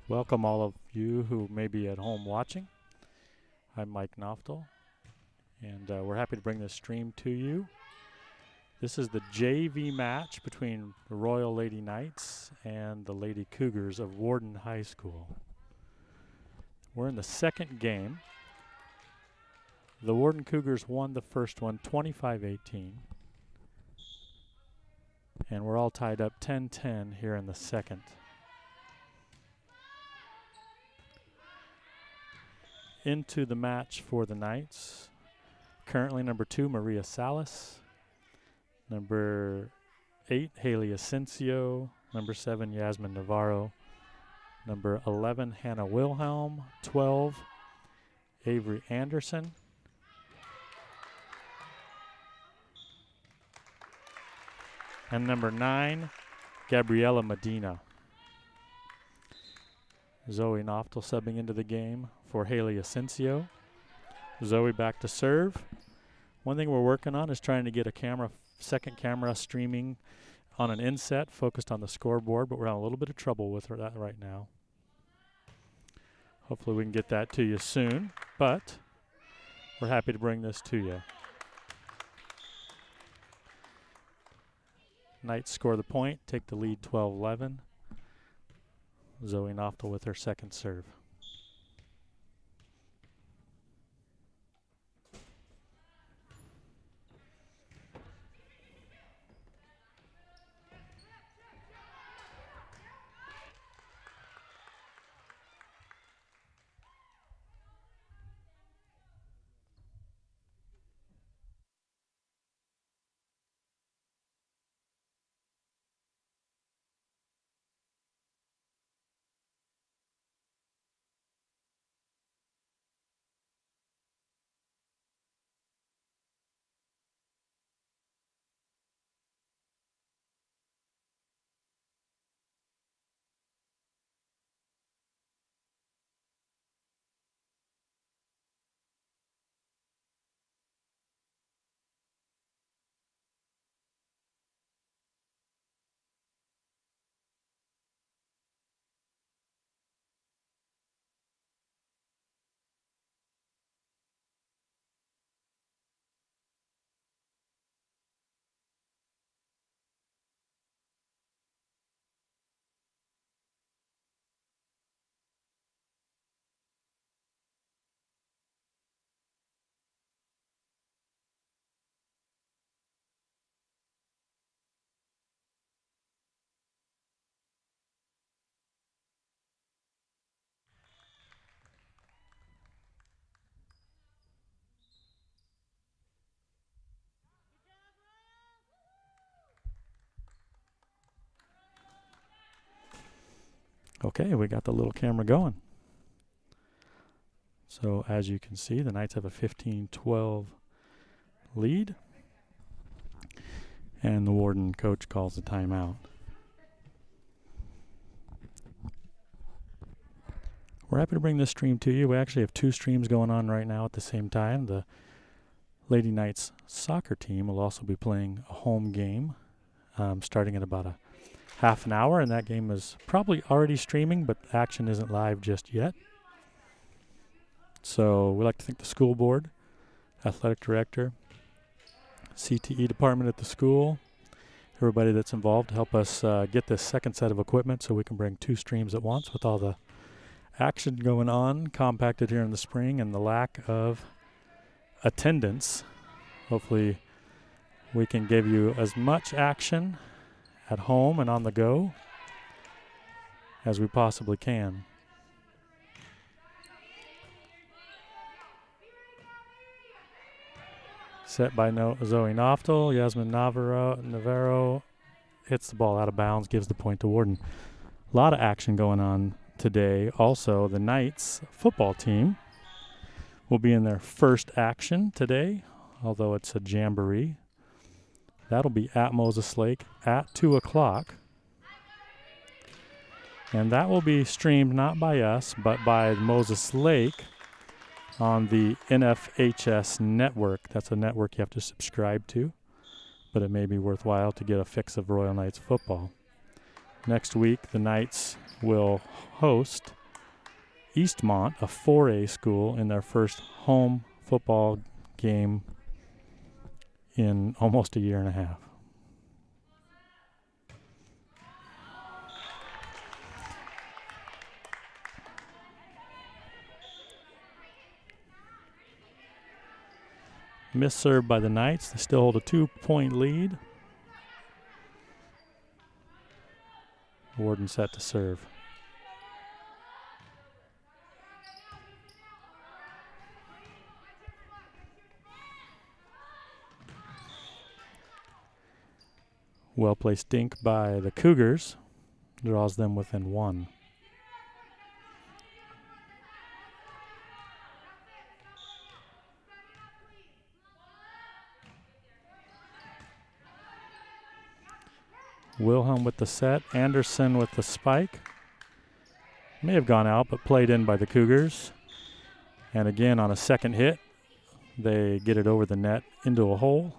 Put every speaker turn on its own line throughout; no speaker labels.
Welcome all of you who may be at home watching. I'm Mike Noftel, and we're happy to bring this stream to you. This is the JV match between the Royal Lady Knights and the Lady Cougars of Warden High School. We're in the second game. The Warden Cougars won the first one 25-18. And we're all tied up 10-10 here in the second. Into the match for the Knights. Currently number 2, Maria Salas. Number 8, Haley Asensio. Number 7, Yasmin Navarro. Number 11, Hannah Wilhelm. 12, Avery Anderson. And number 9, Gabriela Medina. Zoe Noftel subbing into the game for Haley Asensio. Zoe back to serve. One thing we're working on is trying to get a second camera streaming on an inset focused on the scoreboard, but we're having a little bit of trouble with that right now. Hopefully we can get that to you soon, but we're happy to bring this to you. Knights score the point, take the lead 12-11. Zoe Noftel with her second serve. Okay, we got the little camera going. So as you can see, the Knights have a 15-12 lead. And the Warden coach calls the timeout. We're happy to bring this stream to you. We actually have 2 streams going on right now at the same time. The Lady Knights soccer team will also be playing a home game starting in about a half an hour, and that game is probably already streaming, but action isn't live just yet. So we'd like to thank the school board, athletic director, CTE department at the school, everybody that's involved to help us get this second set of equipment so we can bring 2 streams at once with all the action going on, compacted here in the spring, and the lack of attendance. Hopefully we can give you as much action at home and on the go as we possibly can. Set by Zoe Noftel. Yasmin Navarro hits the ball out of bounds, gives the point to Warden. A lot of action going on today. Also, the Knights football team will be in their first action today, although it's a jamboree. That'll be at Moses Lake at 2 o'clock. And that will be streamed not by us, but by Moses Lake on the NFHS network. That's a network you have to subscribe to, but it may be worthwhile to get a fix of Royal Knights football. Next week, the Knights will host Eastmont, a 4A school, in their first home football game in almost a year and a half. Miss serve by the Knights. They still hold a 2-point lead. Warden set to serve. Well-placed dink by the Cougars. Draws them within 1. Wilhelm with the set. Anderson with the spike. May have gone out, but played in by the Cougars. And again, on a second hit, they get it over the net into a hole.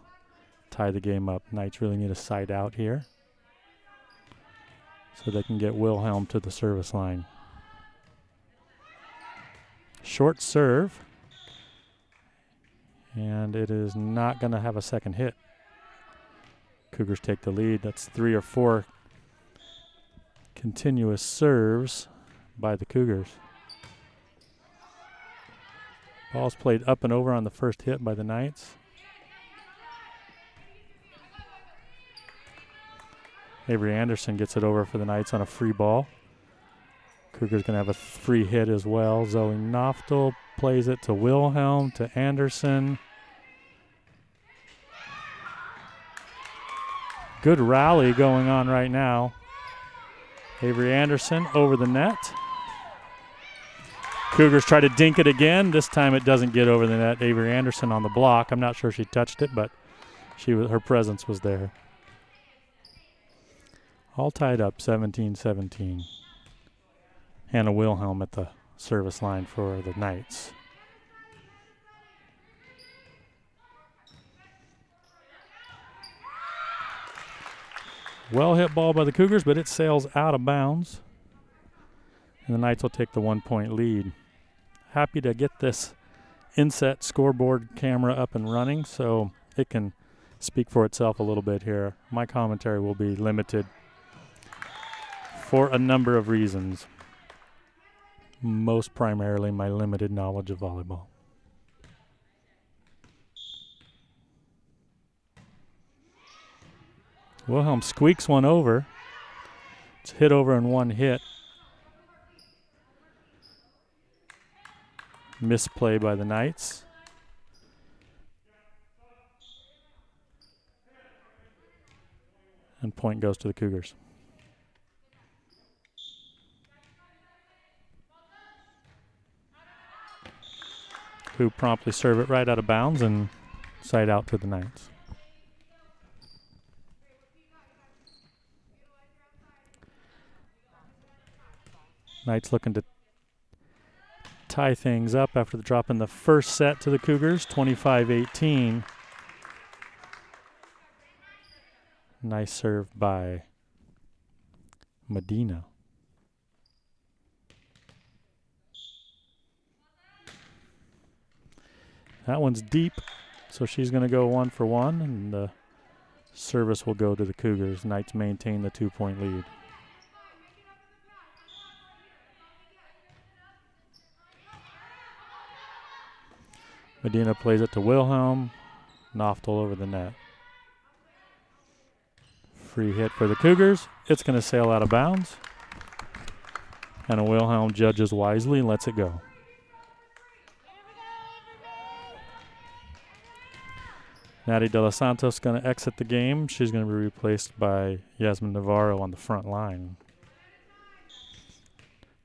Tie the game up. Knights really need a side out here so they can get Wilhelm to the service line. Short serve. And it is not going to have a second hit. Cougars take the lead. That's 3 or 4 continuous serves by the Cougars. Ball's played up and over on the first hit by the Knights. Avery Anderson gets it over for the Knights on a free ball. Cougars going to have a free hit as well. Zoe Noftel plays it to Wilhelm, to Anderson. Good rally going on right now. Avery Anderson over the net. Cougars try to dink it again. This time it doesn't get over the net. Avery Anderson on the block. I'm not sure she touched it, but her presence was there. All tied up, 17-17. Hannah Wilhelm at the service line for the Knights. Well hit ball by the Cougars, but it sails out of bounds. And the Knights will take the 1-point lead. Happy to get this inset scoreboard camera up and running so it can speak for itself a little bit here. My commentary will be limited for a number of reasons. Most primarily my limited knowledge of volleyball. Wilhelm squeaks one over. It's hit over in one hit. Misplay by the Knights. And point goes to the Cougars. Who promptly serve it right out of bounds and side out to the Knights. Knights looking to tie things up after dropping the first set to the Cougars, 25-18. Nice serve by Medina. That one's deep, so she's going to go 1 for 1, and the service will go to the Cougars. Knights maintain the 2-point lead. Medina plays it to Wilhelm. Noftel over the net. Free hit for the Cougars. It's going to sail out of bounds. And a Wilhelm judges wisely and lets it go. Natty De Los Santos going to exit the game. She's going to be replaced by Yasmin Navarro on the front line.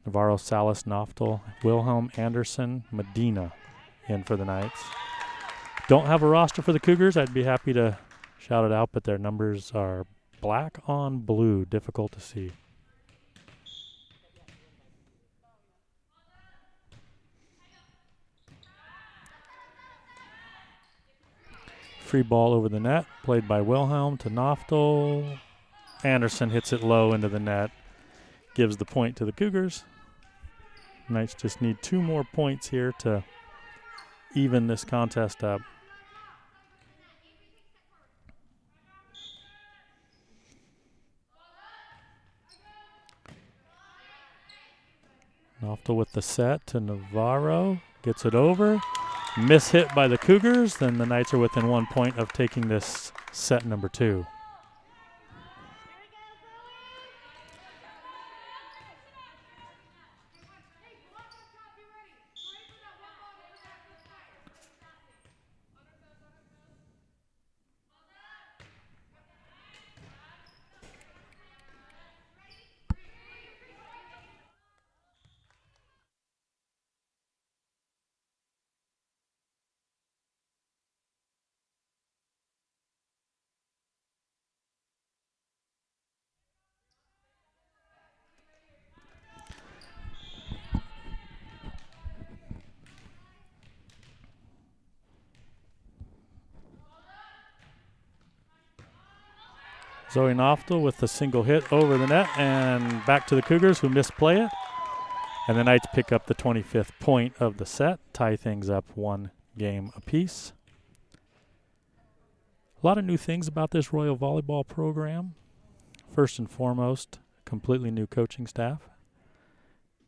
Navarro, Salas, Noftel, Wilhelm, Anderson, Medina in for the Knights. Don't have a roster for the Cougars. I'd be happy to shout it out, but their numbers are black on blue. Difficult to see. Free ball over the net, played by Wilhelm to Noftel. Anderson hits it low into the net. gives the point to the Cougars. Knights just need 2 more points here to even this contest up. Noftel with the set to Navarro. Gets it over. Miss hit by the Cougars. Then the Knights are within 1 point of taking this set number 2. Zoe Noftel with the single hit over the net and back to the Cougars who misplay it. And the Knights pick up the 25th point of the set, tie things up 1 game apiece. A lot of new things about this Royal Volleyball program. First and foremost, completely new coaching staff.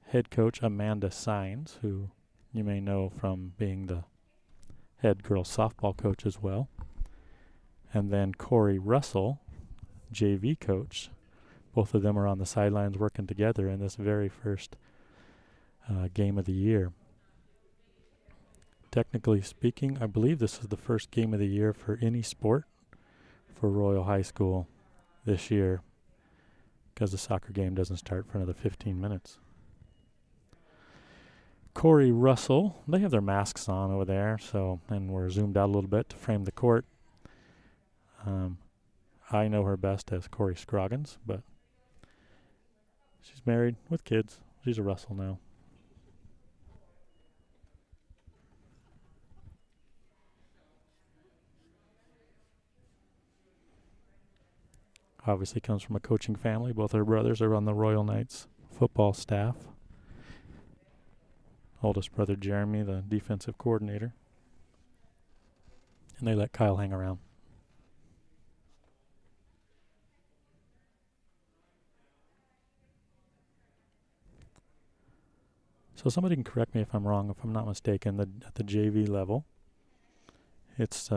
Head coach Amanda Sines, who you may know from being the head girls softball coach as well. And then Corey Russell, JV coach. Both of them are on the sidelines working together in this very first game of the year. Technically speaking, I believe this is the first game of the year for any sport for Royal High School this year, because the soccer game doesn't start for another 15 minutes. Corey Russell, they have their masks on over there, and we're zoomed out a little bit to frame the court. I know her best as Corey Scroggins, but she's married with kids. She's a Russell now. Obviously comes from a coaching family. Both her brothers are on the Royal Knights football staff. Oldest brother Jeremy, the defensive coordinator. And they let Kyle hang around. So somebody can correct me if I'm wrong, if I'm not mistaken, at the JV level, it's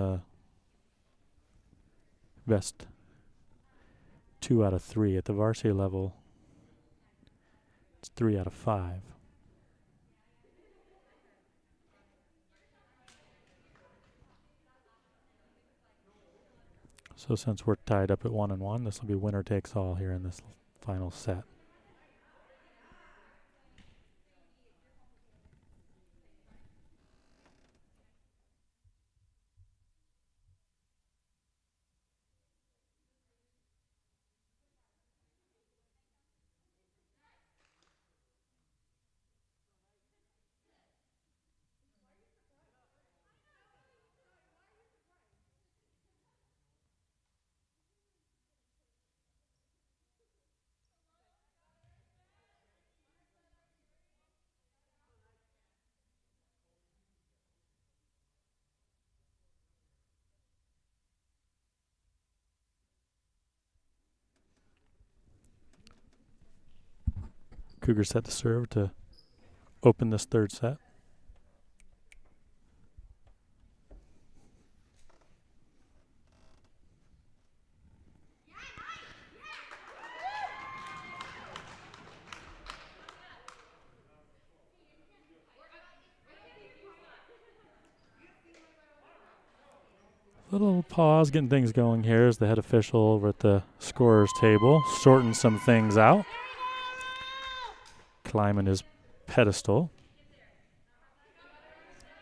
best 2 out of 3. At the varsity level, it's 3 out of 5. So since we're tied up at 1-1, this will be winner takes all here in this final set. Cougars set to serve to open this third set. Little pause, getting things going here as the head official over at the scorer's table, sorting some things out. Climbing his pedestal.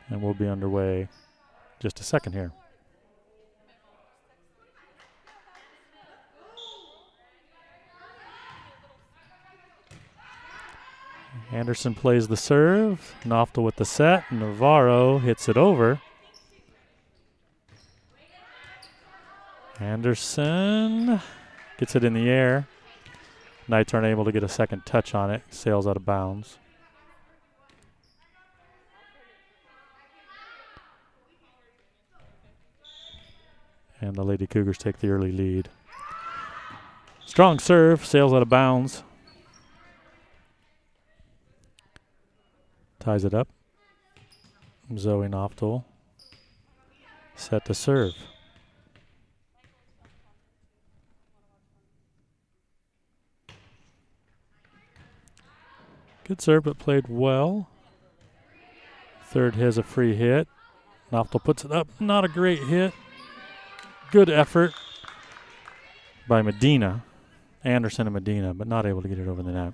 And we'll be underway just a second here. Anderson plays the serve. Noftel with the set. Navarro hits it over. Anderson gets it in the air. Knights aren't able to get a second touch on it. Sails out of bounds. And the Lady Cougars take the early lead. Strong serve, sails out of bounds. Ties it up. Zoe Noftel set to serve. Good serve, but played well. Third has a free hit. Noftel puts it up. Not a great hit. Good effort by Medina. Anderson and Medina, but not able to get it over the net.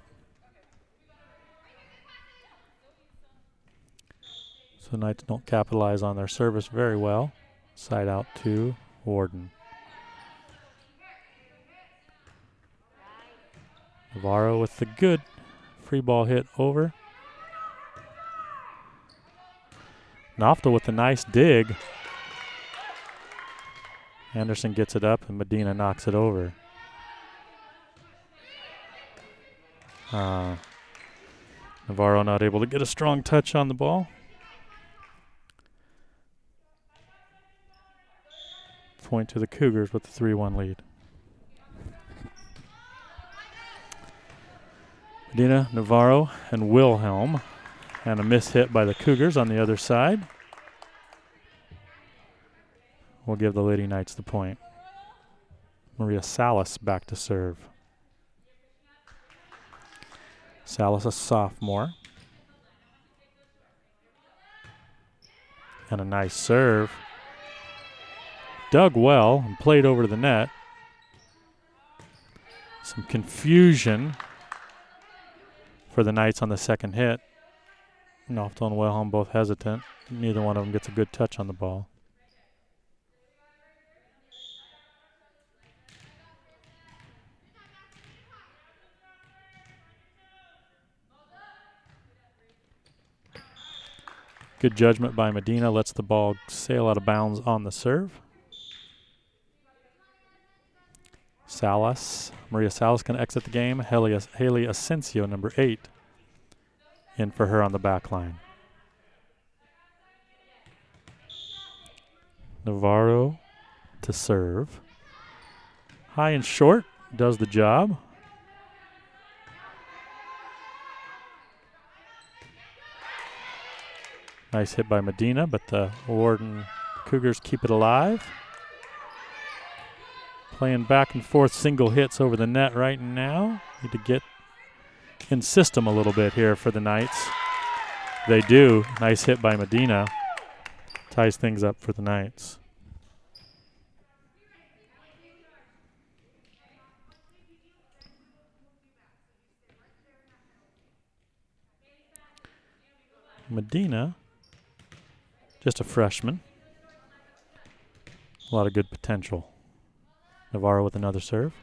So the Knights don't capitalize on their service very well. Side out to Warden. Navarro with the good free ball hit over. Noftel with a nice dig. Anderson gets it up and Medina knocks it over. Navarro not able to get a strong touch on the ball. Point to the Cougars with the 3-1 lead. Medina, Navarro, and Wilhelm. And a miss hit by the Cougars on the other side. We'll give the Lady Knights the point. Maria Salas back to serve. Salas, a sophomore. And a nice serve. Dug well and played over to the net. Some confusion for the Knights on the second hit. Noftel and Wilhelm both hesitant. Neither one of them gets a good touch on the ball. Good judgment by Medina. Lets the ball sail out of bounds on the serve. Salas. Maria Salas can exit the game. Haley Asensio, number 8, in for her on the back line. Navarro to serve. High and short. Does the job. Nice hit by Medina, but the Warden Cougars keep it alive. Playing back and forth single hits over the net right now. Need to get in system a little bit here for the Knights. They do. Nice hit by Medina. Ties things up for the Knights. Medina, just a freshman. A lot of good potential. Navarro with another serve.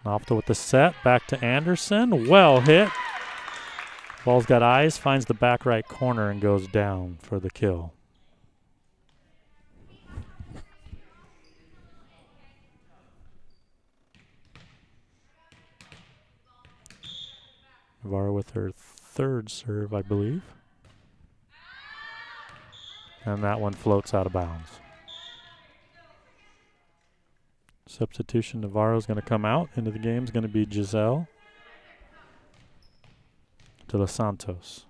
Noftel with the set. Back to Anderson. Well hit. Ball's got eyes. Finds the back right corner and goes down for the kill. Navarro with her third serve, I believe. And that one floats out of bounds. Substitution, Navarro's going to come out. Into the game is going to be Giselle de los Santos.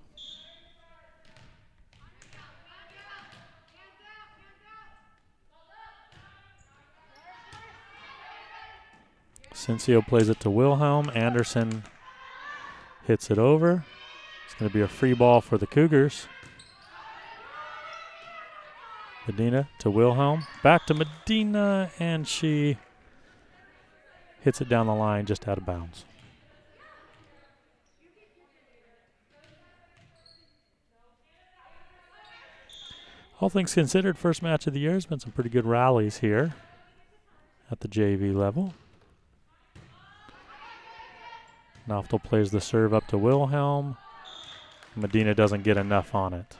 Asensio plays it to Wilhelm. Anderson hits it over. It's going to be a free ball for the Cougars. Medina to Wilhelm. Back to Medina, and she hits it down the line just out of bounds. All things considered, first match of the year has been some pretty good rallies here at the JV level. Noftel plays the serve up to Wilhelm. Medina doesn't get enough on it.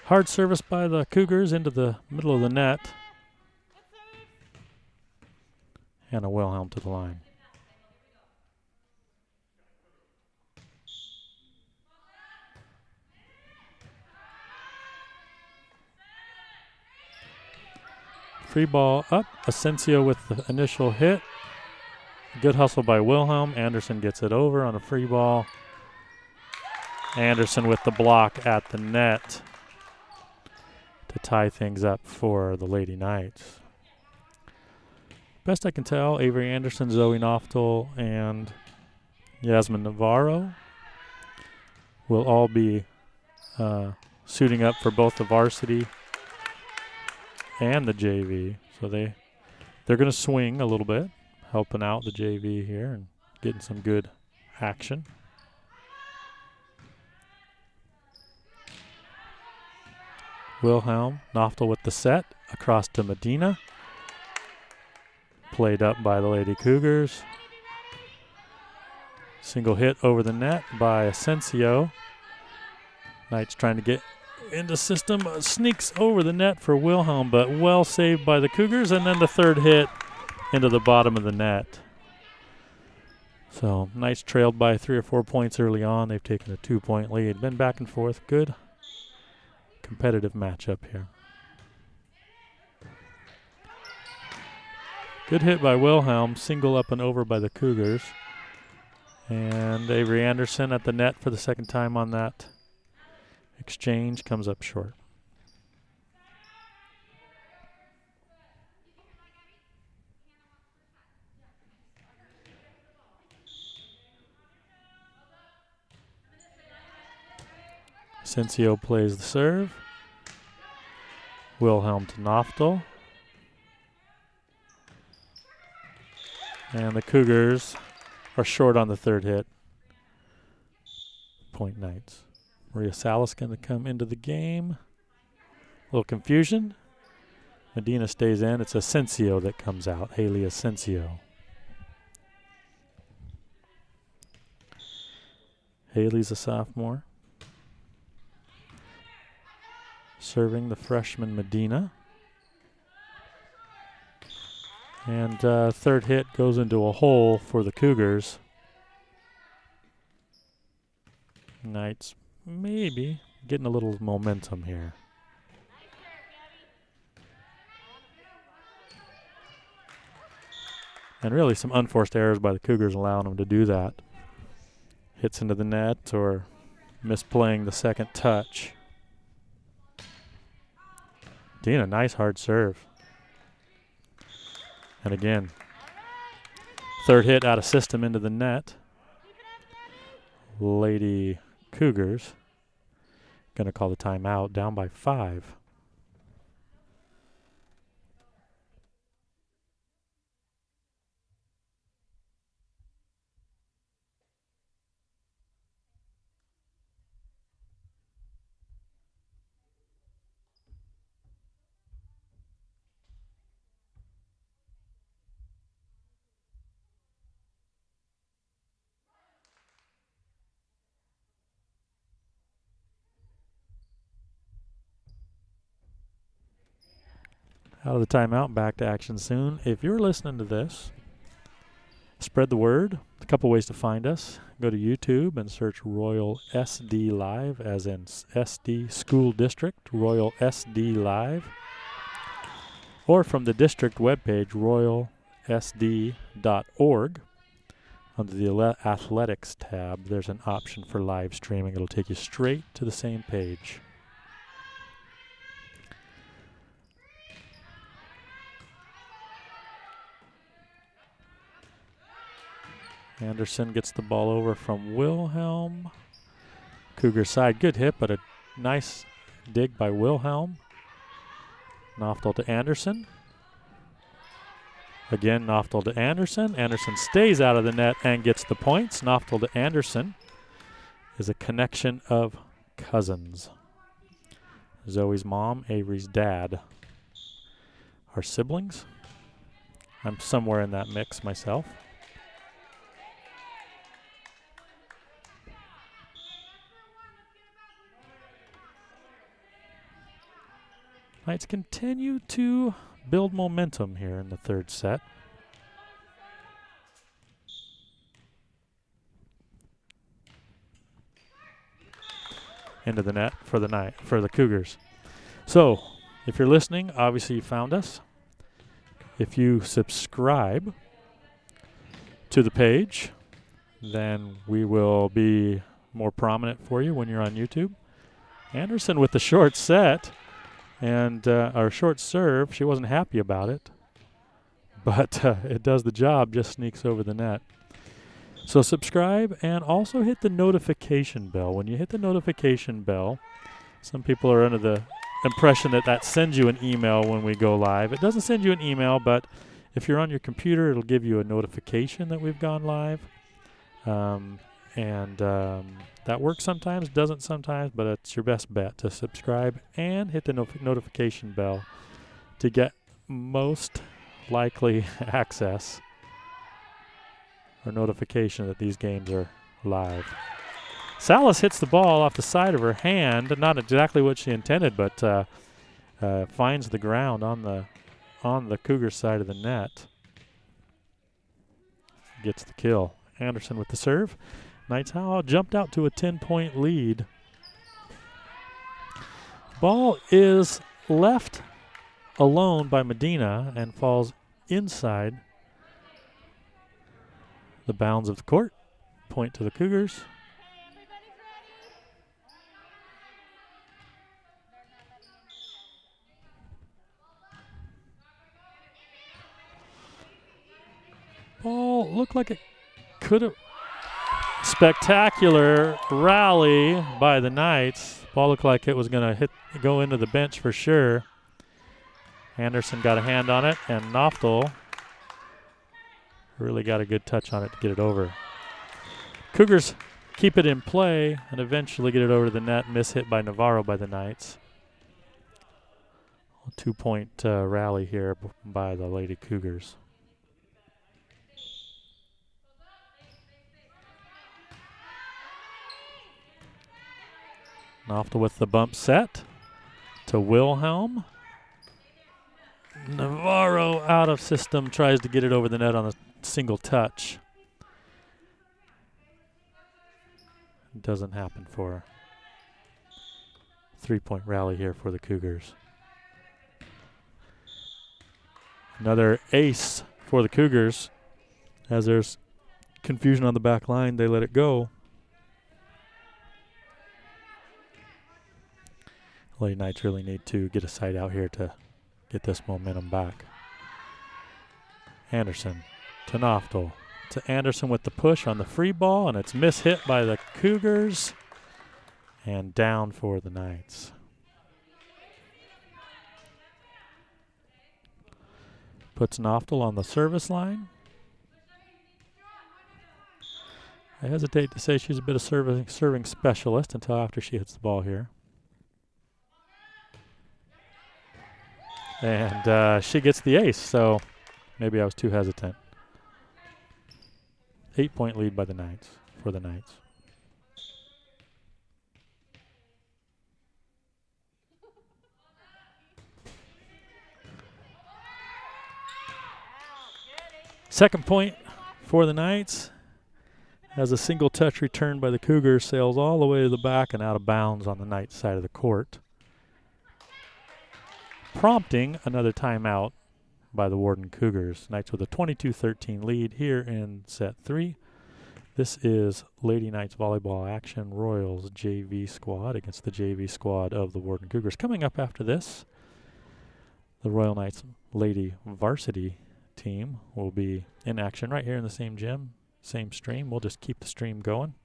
Hard service by the Cougars into the middle of the net. And a Wilhelm to the line. Free ball up. Asensio with the initial hit. Good hustle by Wilhelm. Anderson gets it over on a free ball. Anderson with the block at the net to tie things up for the Lady Knights. Best I can tell, Avery Anderson, Zoe Noftel, and Yasmin Navarro will all be suiting up for both the varsity and the JV. So they're going to swing a little bit, helping out the JV here and getting some good action. Wilhelm, Noftel with the set, across to Medina. Played up by the Lady Cougars. Single hit over the net by Asensio. Knights trying to get into system. Sneaks over the net for Wilhelm, but well saved by the Cougars. And then the third hit into the bottom of the net. So Knights trailed by 3 or 4 points early on. They've taken a 2-point lead. Been back and forth. Good competitive matchup here. Good hit by Wilhelm. Single up and over by the Cougars. And Avery Anderson at the net for the second time on that exchange. Comes up short. Asensio plays the serve. Wilhelm to Noftel. And the Cougars are short on the third hit. Point Knights. Maria Salas going to come into the game. A little confusion. Medina stays in. It's Asensio that comes out. Haley Asensio. Haley's a sophomore. Serving the freshman Medina. And third hit goes into a hole for the Cougars. Knights maybe getting a little momentum here. And really some unforced errors by the Cougars allowing them to do that. Hits into the net or misplaying the second touch. Dina, nice hard serve. And again, third hit out of system into the net. Lady Cougars going to call the timeout, down by 5. Out of the timeout, back to action soon. If you're listening to this, spread the word. A couple ways to find us. Go to YouTube and search Royal SD Live, as in SD School District, Royal SD Live. Or from the district webpage, royalsd.org. Under the Athletics tab, there's an option for live streaming. It'll take you straight to the same page. Anderson gets the ball over from Wilhelm. Cougar side, good hit, but a nice dig by Wilhelm. Noftel to Anderson. Again, Noftel to Anderson. Anderson stays out of the net and gets the points. Noftel to Anderson. is a connection of cousins. Zoe's mom, Avery's dad. Our siblings. I'm somewhere in that mix myself. Knights continue to build momentum here in the third set. Into the net for the Cougars. So, if you're listening, obviously you found us. If you subscribe to the page, then we will be more prominent for you when you're on YouTube. Anderson with the short set and our short serve. She wasn't happy about it, but it does the job, just sneaks over the net. So subscribe and also hit the notification bell. When you hit the notification bell, some people are under the impression that that sends you an email when we go live. It doesn't send you an email, but if you're on your computer, it'll give you a notification that we've gone live. That works sometimes, doesn't sometimes, but it's your best bet to subscribe and hit the notification bell to get most likely access or notification that these games are live. Salas hits the ball off the side of her hand, not exactly what she intended, but finds the ground on the Cougar side of the net. Gets the kill. Anderson with the serve. Knights Howell jumped out to a 10-point lead. Ball is left alone by Medina and falls inside the bounds of the court. Point to the Cougars. Ball looked like it could have. Spectacular rally by the Knights. Ball looked like it was going to go into the bench for sure. Anderson got a hand on it, and Noftel really got a good touch on it to get it over. Cougars keep it in play and eventually get it over to the net. Miss hit by Navarro by the Knights. A 2-point rally here by the Lady Cougars. Noftel with the bump set to Wilhelm. Navarro out of system, tries to get it over the net on a single touch. Doesn't happen for her. 3-point rally here for the Cougars. Another ace for the Cougars. As there's confusion on the back line, they let it go. Lady Knights really need to get a side out here to get this momentum back. Anderson to Noftel. To Anderson with the push on the free ball, and it's mishit by the Cougars. And down for the Knights. Puts Noftel on the service line. I hesitate to say she's a bit of serving specialist until after she hits the ball here. And she gets the ace, so maybe I was too hesitant. 8-point lead by the Knights, for the Knights. Second point for the Knights. As a single touch return by the Cougars, sails all the way to the back and out of bounds on the Knights side of the court, prompting another timeout by the Warden Cougars. Knights with a 22-13 lead here in set 3. This is Lady Knights Volleyball action, Royals JV squad against the JV squad of the Warden Cougars. Coming up after this, the Royal Knights Lady Varsity team will be in action right here in the same gym, same stream. We'll just keep the stream going.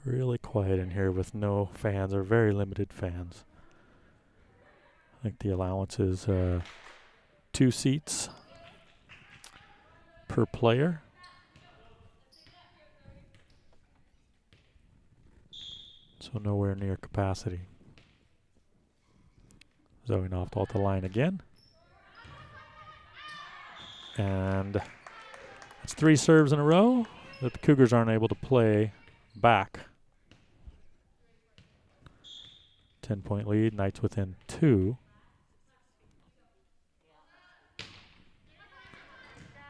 Really quiet in here with no fans, or very limited fans. I think the allowance is 2 seats per player. So nowhere near capacity. Zoe Noftal at the line again. And that's 3 serves in a row that the Cougars aren't able to play back. 10-point lead, Knights within 2.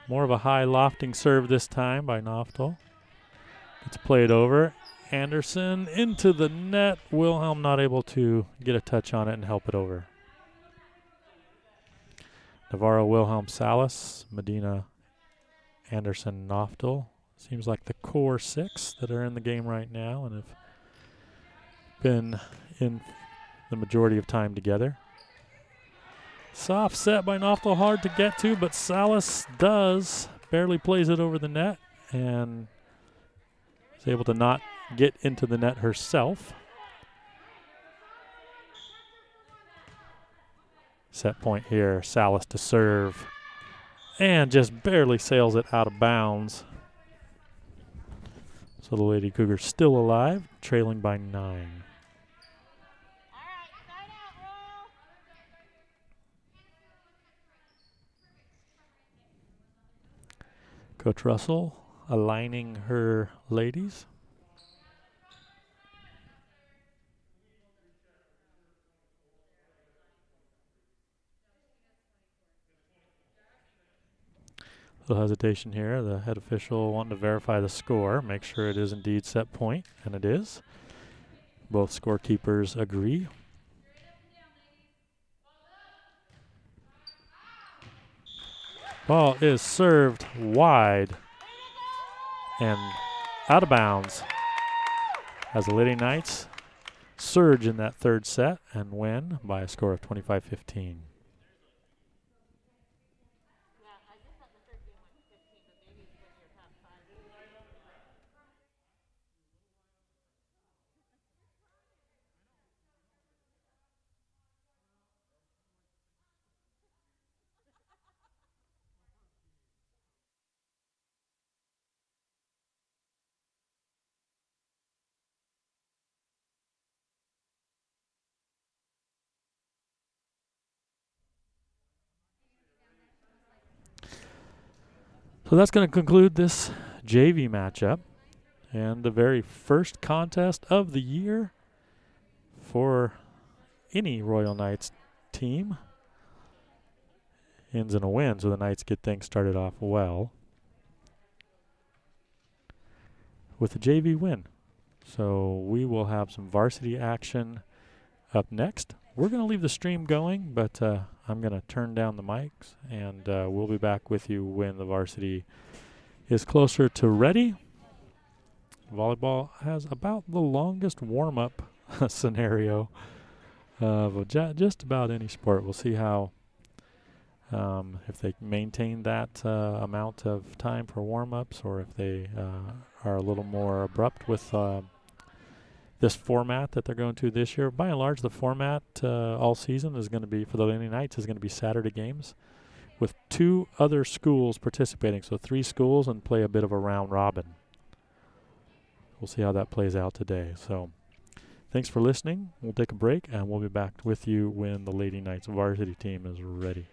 More of a high lofting serve this time by Noftal. It's played over. Anderson into the net. Wilhelm not able to get a touch on it and help it over. Navarro, Wilhelm, Salas, Medina, Anderson, Noftal. Seems like the core 6 that are in the game right now and have been in the majority of time together. Soft set by Noftal, hard to get to, but Salas does. Barely plays it over the net and is able to not get into the net herself. Set point here, Salas to serve. And just barely sails it out of bounds. So the Lady Cougars still alive, trailing by 9. Coach Russell aligning her ladies. Little hesitation here. The head official wanting to verify the score, make sure it is indeed set point, and it is. Both scorekeepers agree. Ball is served wide and out of bounds as the Lady Knights surge in that third set and win by a score of 25-15. So that's going to conclude this JV matchup and the very first contest of the year for any Royal Knights team. Ends in a win, so the Knights get things started off well with a JV win. So we will have some varsity action up next. We're going to leave the stream going, but I'm going to turn down the mics, and we'll be back with you when the varsity is closer to ready. Volleyball has about the longest warm-up scenario of just about any sport. We'll see how if they maintain that amount of time for warm-ups, or if they are a little more abrupt with this format that they're going to this year. By and large, the format all season is going to be, for the Lady Knights, is going to be Saturday games with 2 other schools participating. So 3 schools, and play a bit of a round robin. We'll see how that plays out today. So thanks for listening. We'll take a break, and we'll be back with you when the Lady Knights varsity team is ready.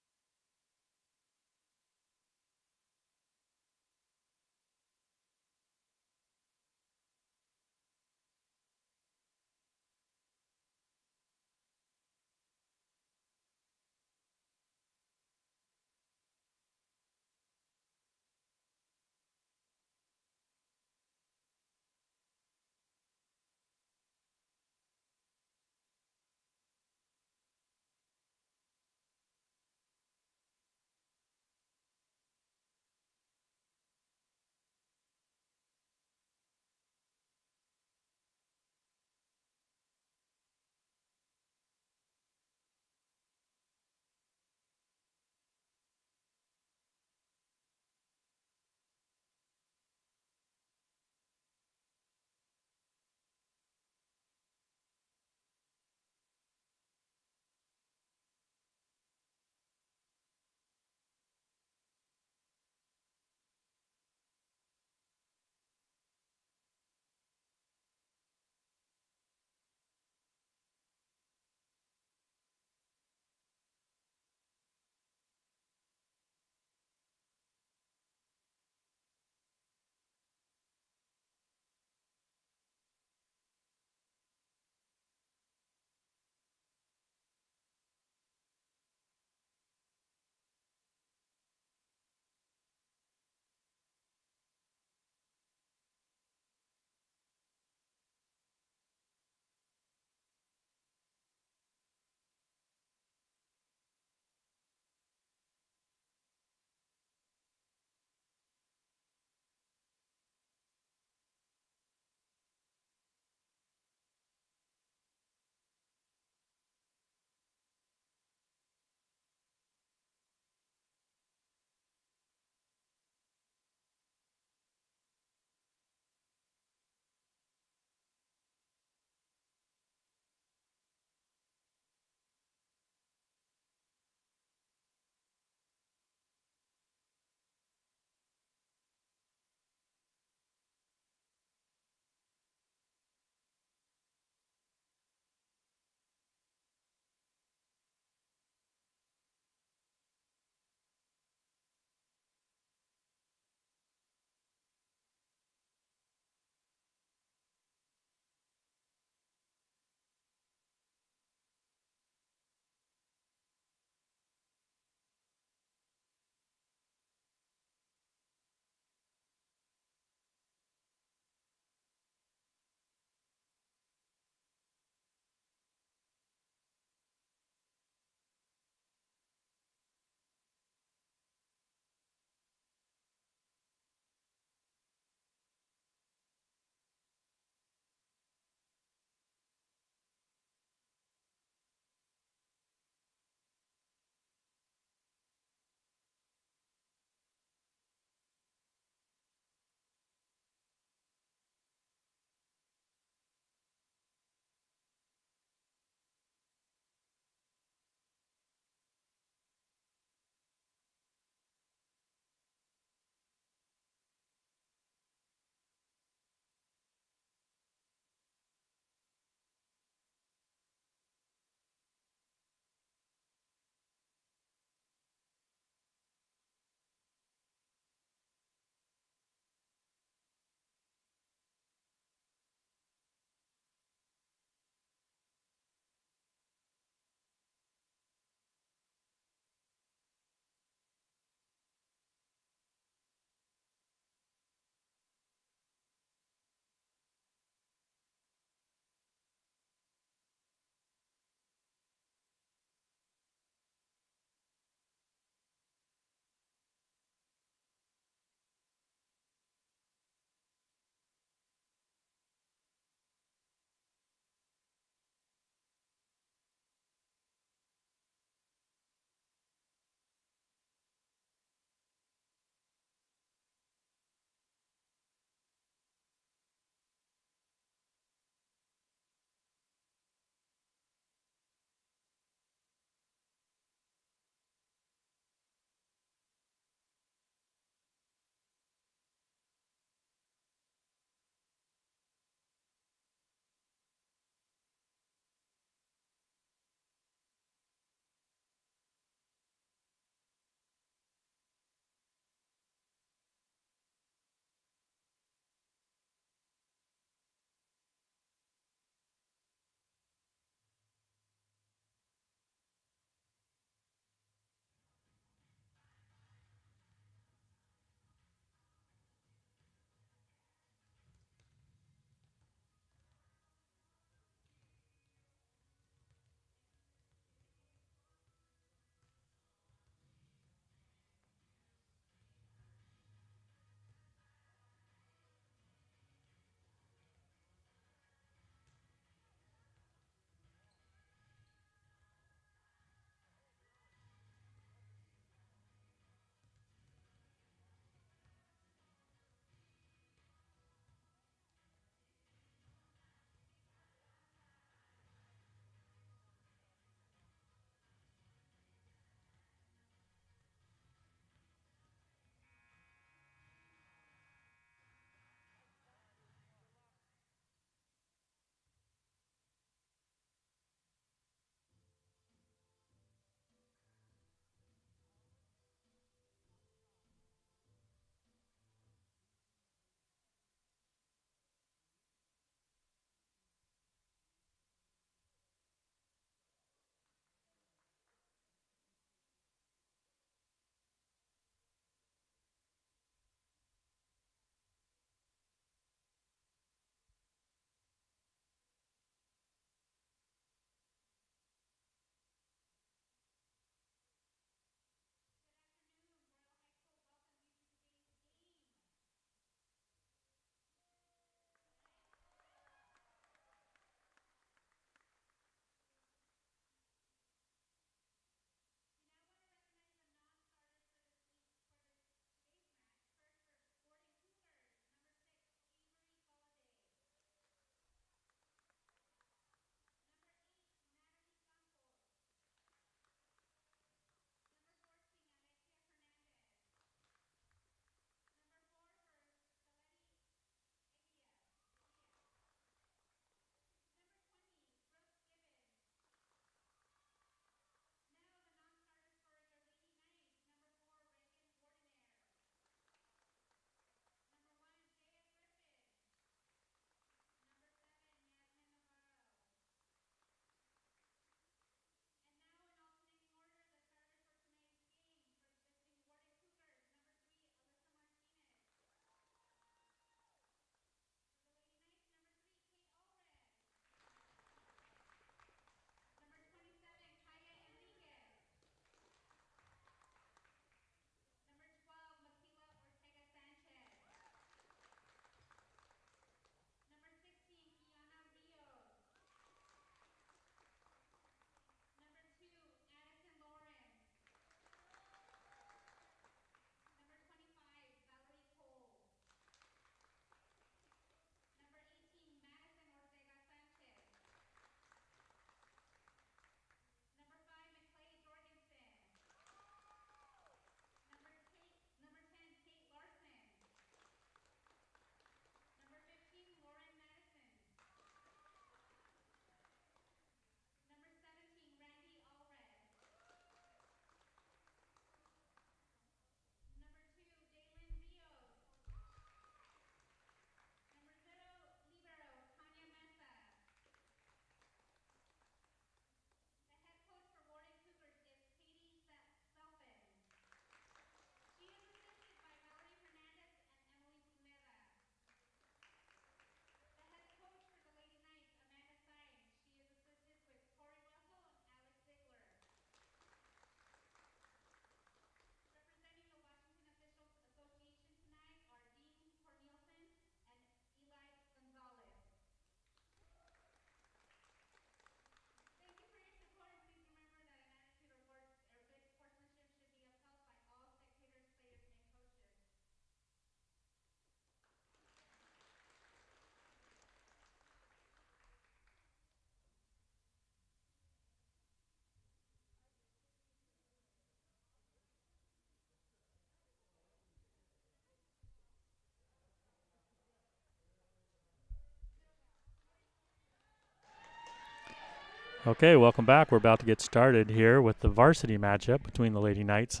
Okay, welcome back. We're about to get started here with the varsity matchup between the Lady Knights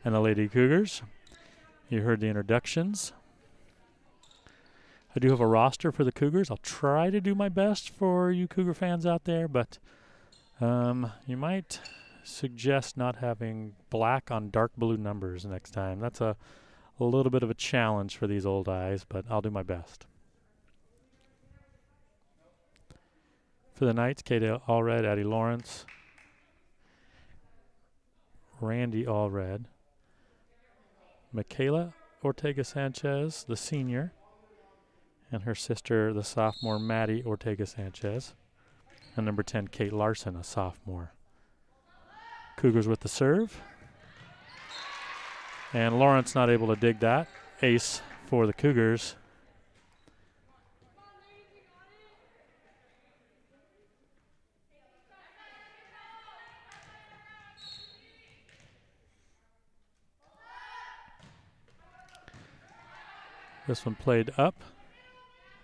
and the Lady Cougars. You heard the introductions. I do have a roster for the Cougars. I'll try to do my best for you Cougar fans out there, but you might suggest not having black on dark blue numbers next time. That's a little bit of a challenge for these old eyes, but I'll do my best. For the Knights, Kate Allred, Addie Lawrence, Randy Allred, Michaela Ortega-Sanchez, the senior, and her sister, the sophomore, Maddie Ortega-Sanchez, and number 10, Kate Larson, a sophomore. Cougars with the serve. And Lawrence not able to dig that. Ace for the Cougars. This one played up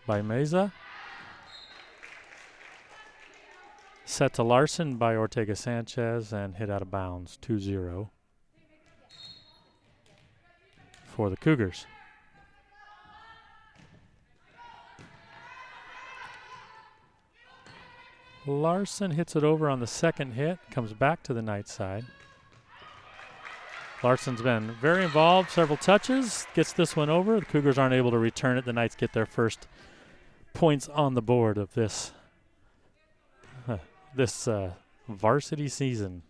by Meza. Set to Larson by Ortega-Sanchez and hit out of bounds, 2-0 for the Cougars. Larson hits it over on the second hit, comes back to the Knights side. Larson's been very involved, several touches, gets this one over. The Cougars aren't able to return it. The Knights get their first points on the board of this varsity season.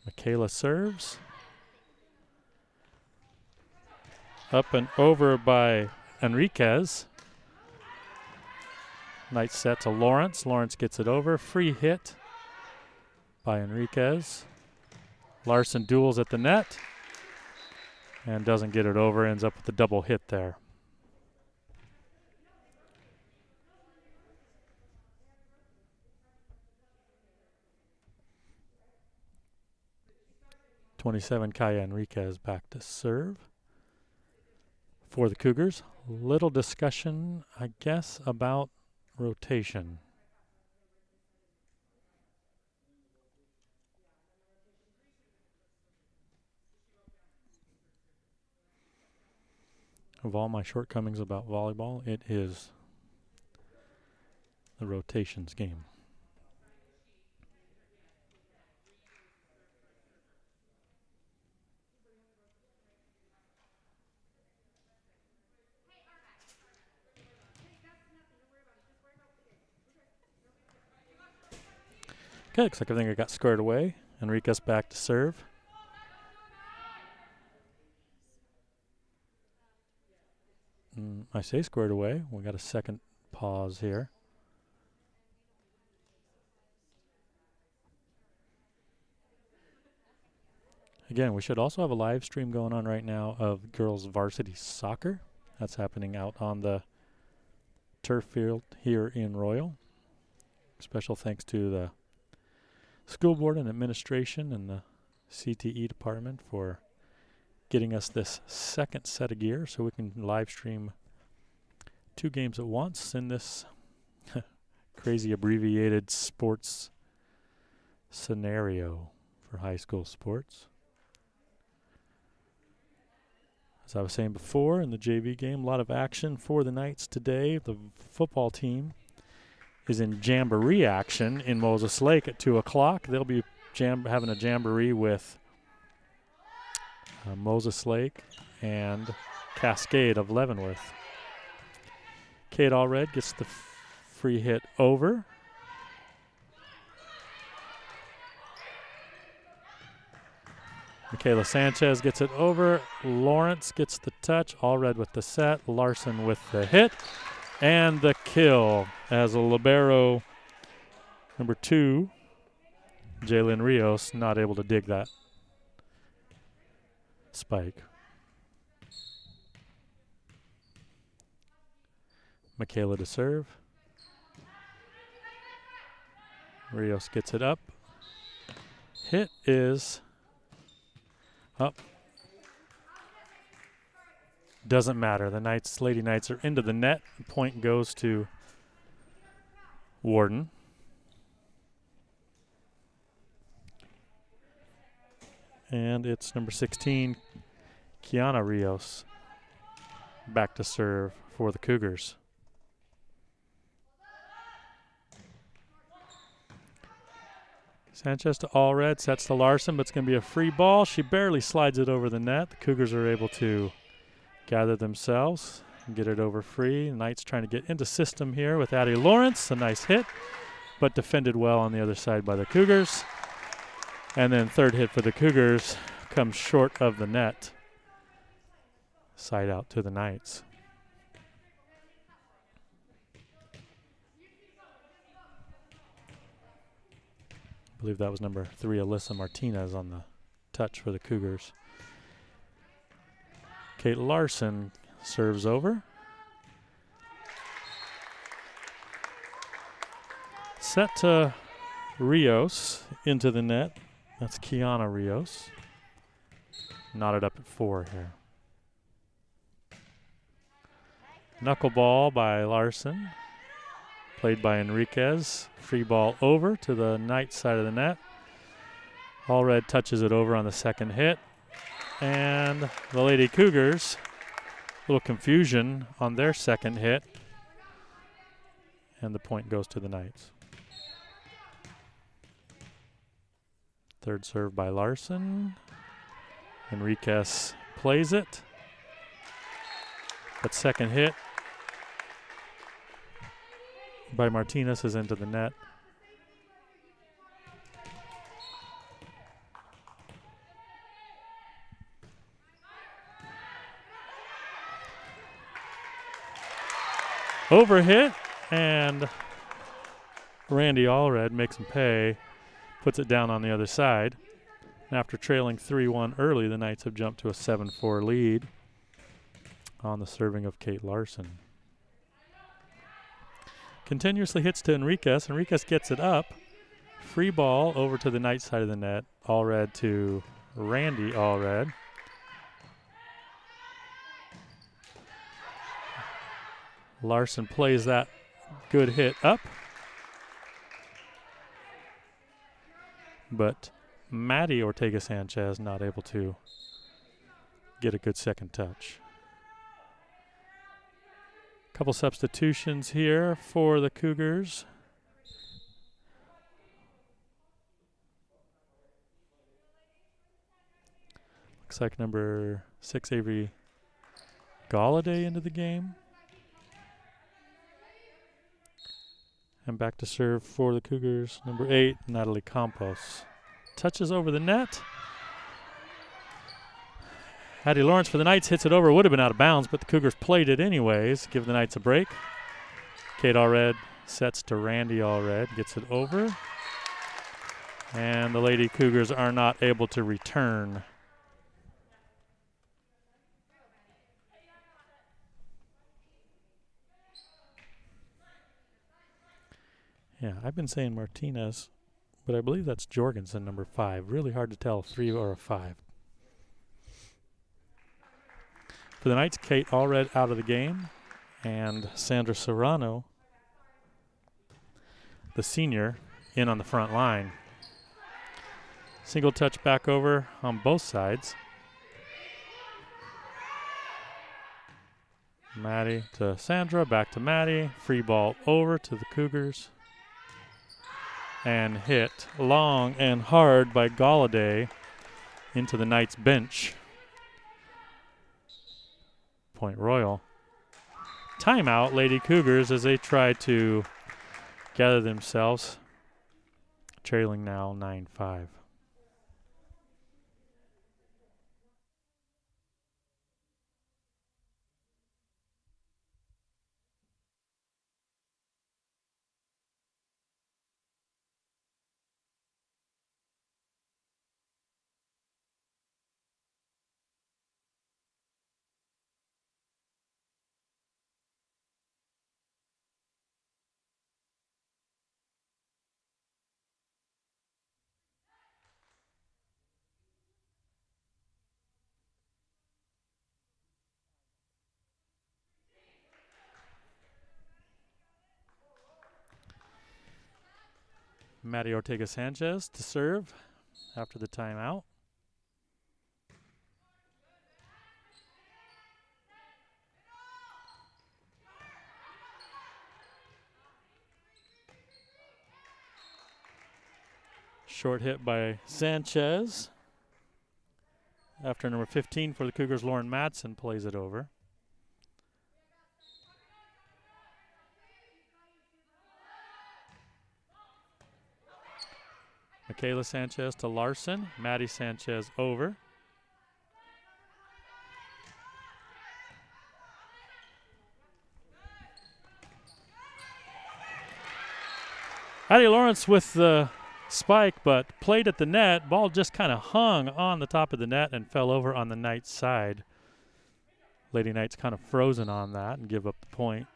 Michaela serves. Up and over by Enriquez. Nice set to Lawrence. Lawrence gets it over. Free hit by Enriquez. Larson duels at the net and doesn't get it over. Ends up with a double hit there. (27) Kaya Enriquez back to serve for the Cougars. Little discussion, I guess, about rotation. Of all my shortcomings about volleyball, it is the rotations game. Okay, looks like everything got squared away. Enriquez back to serve. I say squared away. We got a second pause here. Again, we should also have a live stream going on right now of girls varsity soccer. That's happening out on the turf field here in Royal. Special thanks to the school board and administration and the CTE department for getting us this second set of gear so we can live stream 2 games at once in this crazy abbreviated sports scenario for high school sports. As I was saying before, in the JV game, a lot of action for the Knights today. The football team is in jamboree action in Moses Lake at 2 o'clock. They'll be having a jamboree with Moses Lake and Cascade of Leavenworth. Kate Allred gets the free hit over. Michaela Sanchez gets it over. Lawrence gets the touch. Allred with the set. Larson with the hit. And the kill as a libero, number 2, Jalen Rios, not able to dig that spike. Michaela to serve. Rios gets it up. Hit is up. Doesn't matter. The Lady Knights are into the net. The point goes to Warden. And it's number 16, Kiana Rios, back to serve for the Cougars. Sanchez to Allred, sets to Larson, but it's going to be a free ball. She barely slides it over the net. The Cougars are able to gather themselves and get it over free. Knights trying to get into system here with Addie Lawrence. A nice hit, but defended well on the other side by the Cougars. And then third hit for the Cougars comes short of the net. Side out to the Knights. I believe that was number 3, Alyssa Martinez, on the touch for the Cougars. Kate Larson serves over. Set to Rios into the net. That's Kiana Rios. Knotted up at 4 here. Knuckleball by Larson. Played by Enriquez. Free ball over to the Knights side of the net. Allred touches it over on the second hit. And the Lady Cougars, a little confusion on their second hit. And the point goes to the Knights. Third serve by Larson. Enriquez plays it. But second hit by Martinez is into the net. Overhit, and Randy Allred makes him pay, puts it down on the other side. And after trailing 3-1 early, the Knights have jumped to a 7-4 lead on the serving of Kate Larson. Continuously hits to Enriquez. Enriquez gets it up. Free ball over to the Knights side of the net. Allred to Randy Allred. Larson plays that good hit up. But Maddie Ortega Sanchez not able to get a good second touch. Couple substitutions here for the Cougars. Looks like number 6, Avery Galladay, into the game. And back to serve for the Cougars, number 8, Natalie Campos. Touches over the net. Addie Lawrence for the Knights hits it over. Would have been out of bounds, but the Cougars played it anyways. Give the Knights a break. Kate Allred sets to Randy Allred. Gets it over. And the Lady Cougars are not able to return. Yeah, I've been saying Martinez, but I believe that's Jorgensen, number 5. Really hard to tell, a 3 or a 5. For the Knights, Kate Allred out of the game, and Sandra Serrano, the senior, in on the front line. Single touch back over on both sides. Maddie to Sandra, back to Maddie. Free ball over to the Cougars. And hit long and hard by Galladay into the Knights bench. Point Royal. Timeout, Lady Cougars, as they try to gather themselves. Trailing now 9-5. Maddie Ortega-Sanchez to serve after the timeout. Short hit by Sanchez. After number 15 for the Cougars, Lauren Madsen plays it over. Michaela Sanchez to Larson. Maddie Sanchez over. Addie Lawrence with the spike, but played at the net. Ball just kind of hung on the top of the net and fell over on the Knights side. Lady Knights kind of frozen on that and give up the point.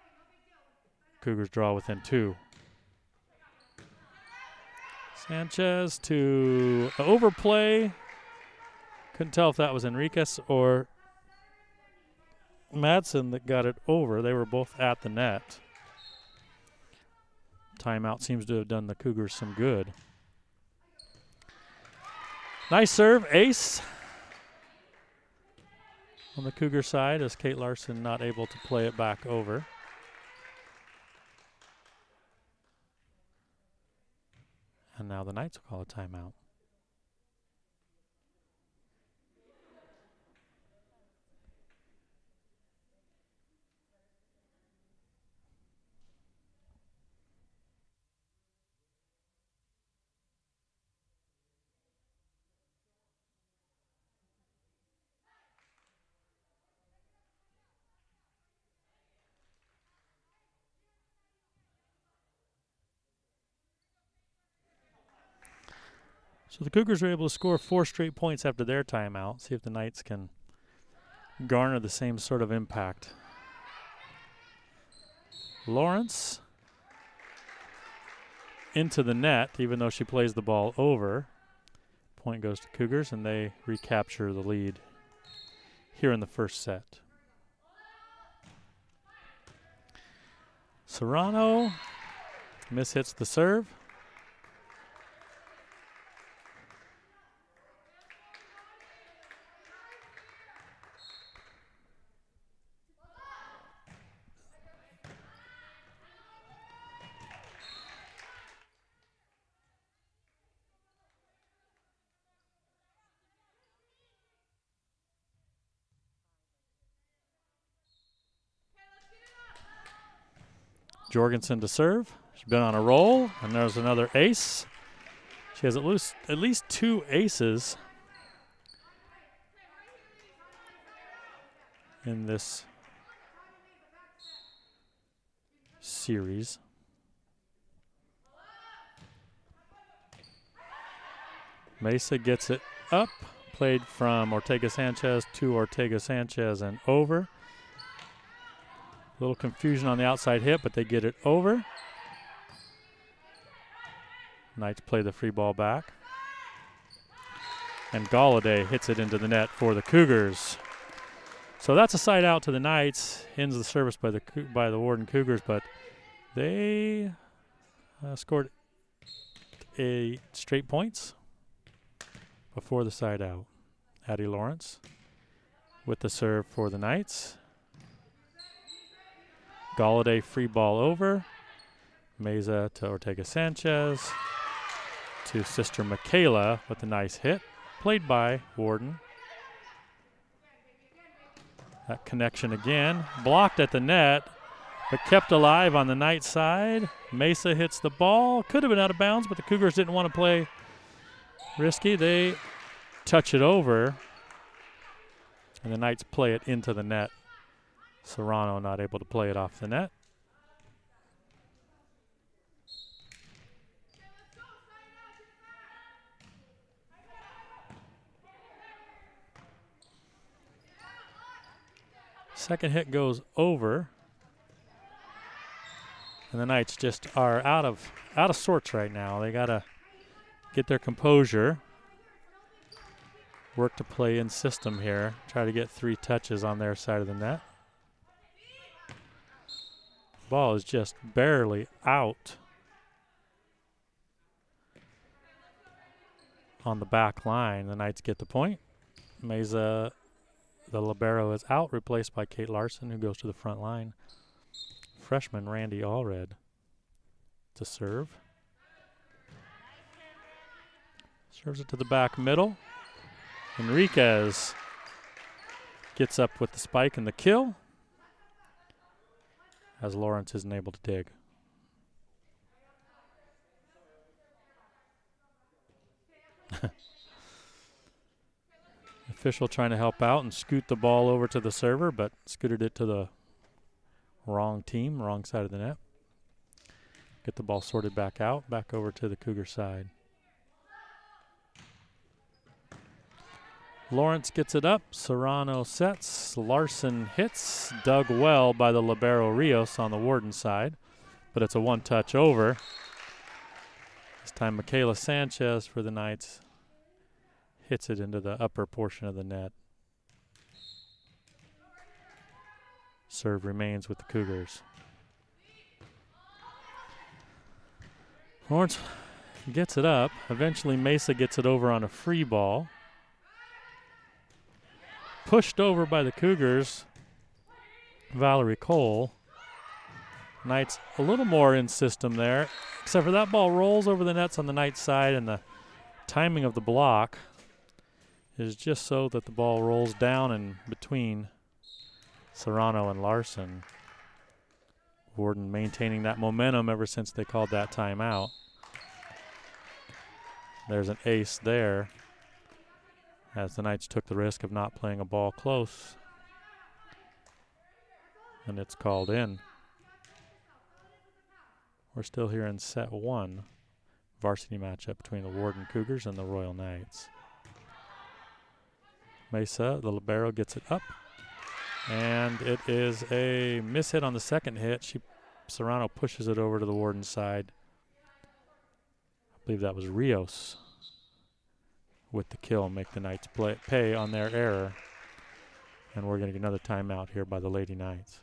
Cougars draw within 2. Sanchez to overplay. Couldn't tell if that was Enriquez or Madsen that got it over. They were both at the net. Timeout seems to have done the Cougars some good. Nice serve, ace on the Cougar side as Kate Larson not able to play it back over. And now the Knights will call a timeout. So the Cougars were able to score 4 straight points after their timeout. See if the Knights can garner the same sort of impact. Lawrence into the net, even though she plays the ball over. Point goes to Cougars, and they recapture the lead here in the first set. Serrano mishits the serve. Jorgensen to serve. She's been on a roll, and there's another ace. She has at least 2 aces in this series. Mesa gets it up, played from Ortega-Sanchez to Ortega-Sanchez and over. A little confusion on the outside hit, but they get it over. Knights play the free ball back. And Galladay hits it into the net for the Cougars. So that's a side out to the Knights. Ends the service by the Warden Cougars, but they scored 8 straight points before the side out. Addie Lawrence with the serve for the Knights. Galladay free ball over. Meza to Ortega-Sanchez. To Sister Michaela with a nice hit. Played by Warden. That connection again. Blocked at the net, but kept alive on the Knights side. Mesa hits the ball. Could have been out of bounds, but the Cougars didn't want to play risky. They touch it over, and the Knights play it into the net. Serrano not able to play it off the net. Second hit goes over. And the Knights just are out of sorts right now. They got to get their composure. Work to play in system here. Try to get 3 touches on their side of the net. Ball is just barely out. on the back line. The Knights get the point. Mesa, the libero, is out, replaced by Kate Larson, who goes to the front line. Freshman Randy Allred to serve. Serves it to the back middle. Enriquez gets up with the spike and the kill, as Lawrence isn't able to dig. Official trying to help out and scoot the ball over to the server, but scooted it to the wrong team, wrong side of the net. Get the ball sorted back out, back over to the Cougar side. Lawrence gets it up. Serrano sets. Larson hits. Dug well by the libero Rios on the Warden side, but it's a one-touch over. This time Michaela Sanchez for the Knights hits it into the upper portion of the net. Serve remains with the Cougars. Lawrence gets it up. Eventually Mesa gets it over on a free ball. Pushed over by the Cougars, Valerie Cole. Knights a little more in system there, except for that ball rolls over the nets on the Knights side, and the timing of the block is just so that the ball rolls down in between Serrano and Larson. Warden maintaining that momentum ever since they called that timeout. There's an ace there, as the Knights took the risk of not playing a ball close. And it's called in. We're still here in set one. Varsity matchup between the Warden Cougars and the Royal Knights. Mesa, the libero, gets it up. And it is a mishit on the second hit. Serrano pushes it over to the Warden side. I believe that was Rios with the kill, make the Knights pay on their error. And we're going to get another timeout here by the Lady Knights.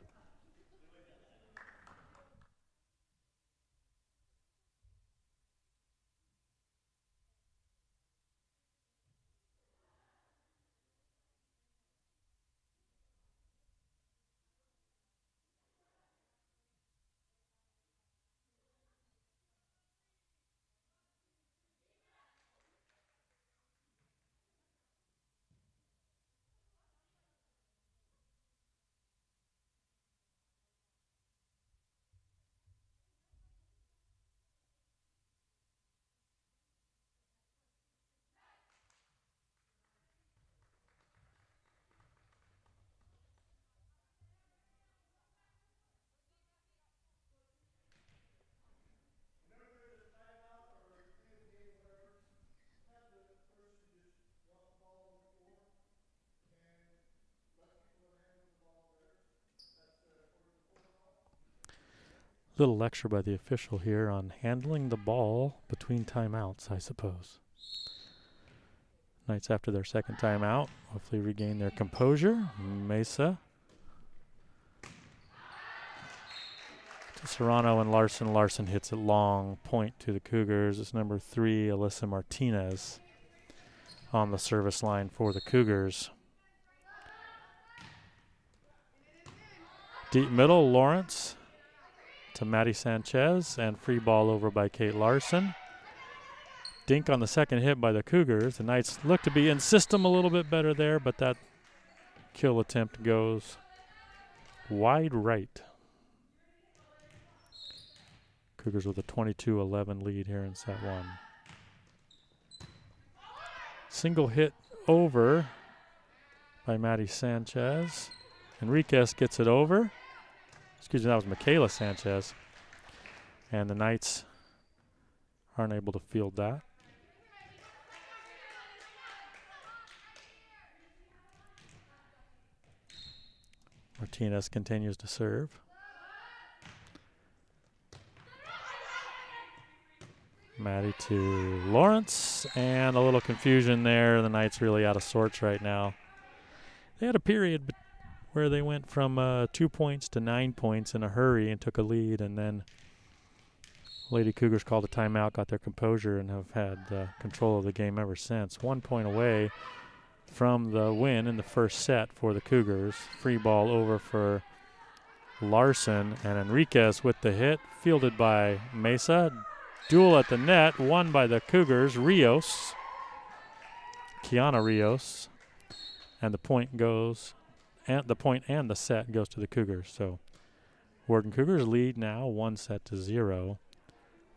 Little lecture by the official here on handling the ball between timeouts, I suppose. Knights after their second timeout hopefully regain their composure. Mesa to Serrano and Larson. Larson hits it long, point to the Cougars. It's number 3, Alyssa Martinez, on the service line for the Cougars. Deep middle, Lawrence to Maddie Sanchez, and free ball over by Kate Larson. Dink on the second hit by the Cougars. The Knights look to be in system a little bit better there, but that kill attempt goes wide right. Cougars with a 22-11 lead here in set one. Single hit over by Maddie Sanchez. Enriquez gets it over. Excuse me, that was Michaela Sanchez. And the Knights aren't able to field that. Martinez continues to serve. Maddie to Lawrence, and a little confusion there. The Knights really out of sorts right now. They had a period where they went from 2 points to 9 points in a hurry and took a lead, and then Lady Cougars called a timeout, got their composure, and have had control of the game ever since. 1 point away from the win in the first set for the Cougars. Free ball over for Larson, and Enriquez with the hit, fielded by Mesa. Duel at the net, won by the Cougars. Rios, Kiana Rios, and the point goes, and the point and the set goes to the Cougars. So Warden Cougars lead now 1-0.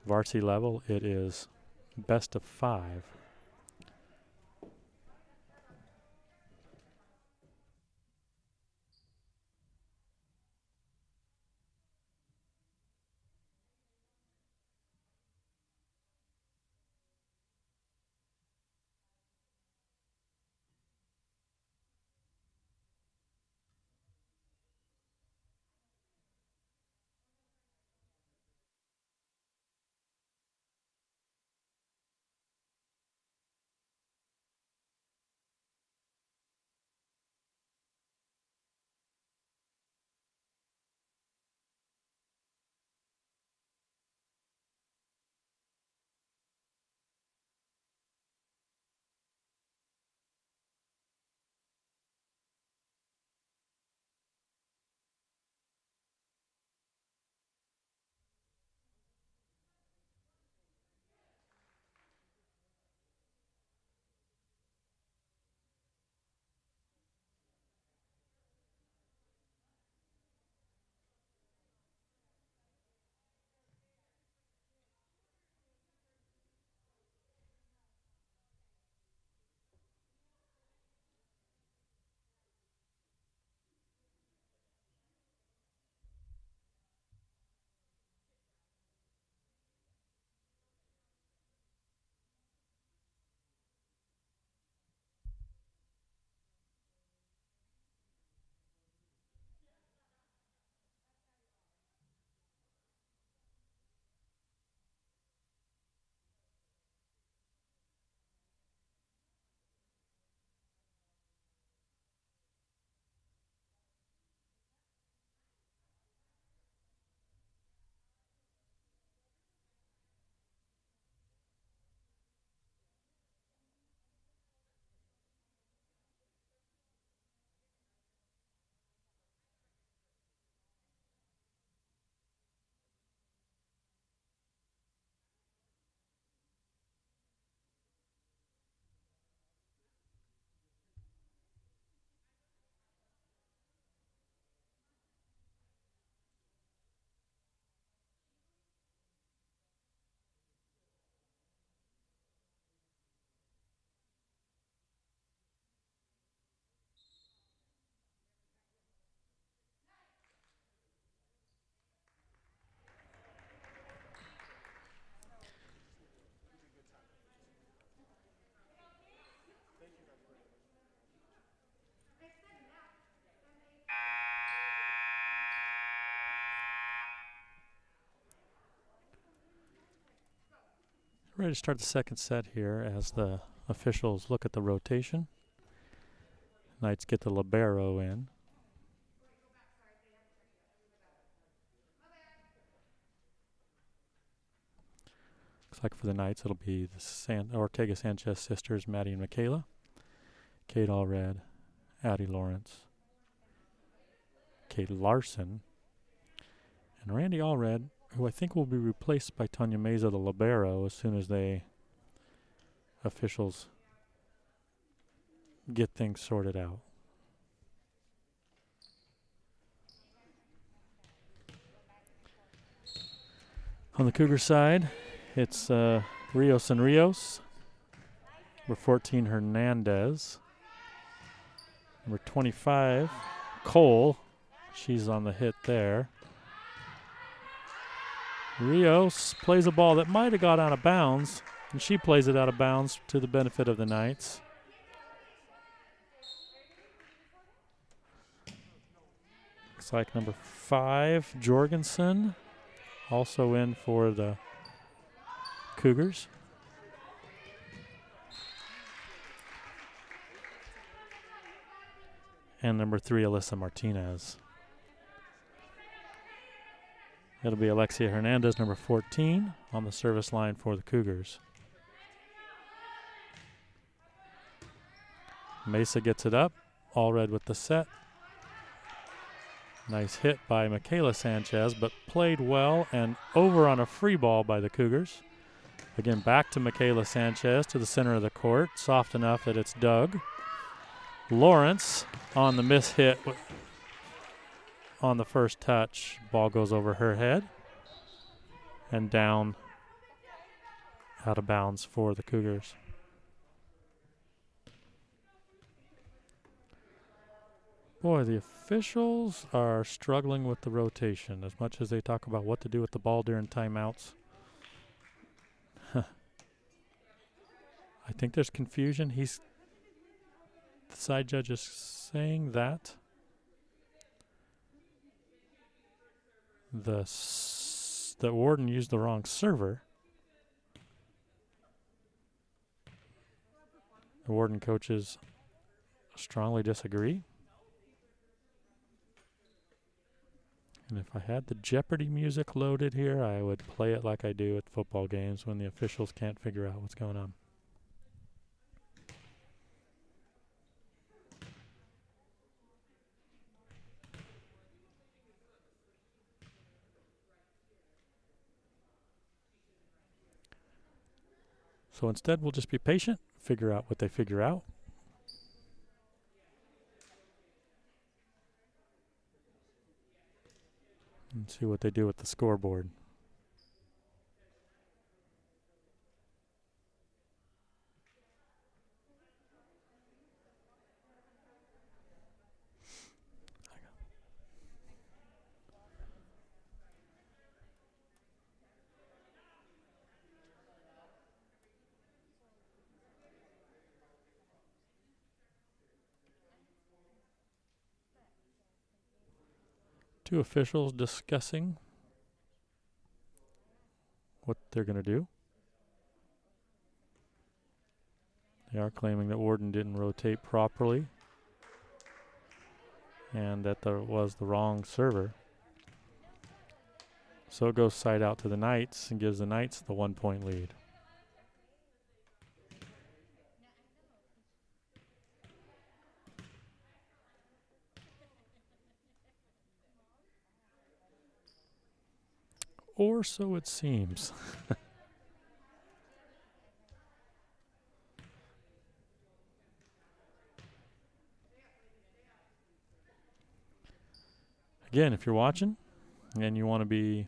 Varsity level, it is best of 5. Ready to start the second set here as the officials look at the rotation. Knights get the libero in. Looks like for the Knights it'll be the Ortega Sanchez sisters, Maddie and Michaela. Kate Allred, Addie Lawrence, Kate Larson, and Randy Allred, who I think will be replaced by Tanya Meza, the libero, as soon as they officials get things sorted out. On the Cougar side, it's Rios and Rios. Number 14, Hernandez. Number 25, Cole. She's on the hit there. Rios plays a ball that might have got out of bounds, and she plays it out of bounds to the benefit of the Knights. Looks like number 5, Jorgensen, also in for the Cougars. And number 3, Alyssa Martinez. It'll be Alexia Hernandez, number 14, on the service line for the Cougars. Mesa gets it up. Allred with the set. Nice hit by Michaela Sanchez, but played well and over on a free ball by the Cougars. Again, back to Michaela Sanchez to the center of the court. Soft enough that it's dug. Lawrence on the miss hit on the first touch. Ball goes over her head and down out of bounds for the Cougars. Boy, the officials are struggling with the rotation as much as they talk about what to do with the ball during timeouts. I think there's confusion. The side judge is saying that the Warden used the wrong server. The Warden coaches strongly disagree. And if I had the Jeopardy music loaded here, I would play it like I do at football games when the officials can't figure out what's going on. So instead, we'll just be patient, figure out what they figure out. And see what they do with the scoreboard. Two officials discussing what they're going to do. They are claiming that Warden didn't rotate properly and that there was the wrong server. So it goes side out to the Knights and gives the Knights the 1-point lead. Or so it seems. Again, if you're watching and you want to be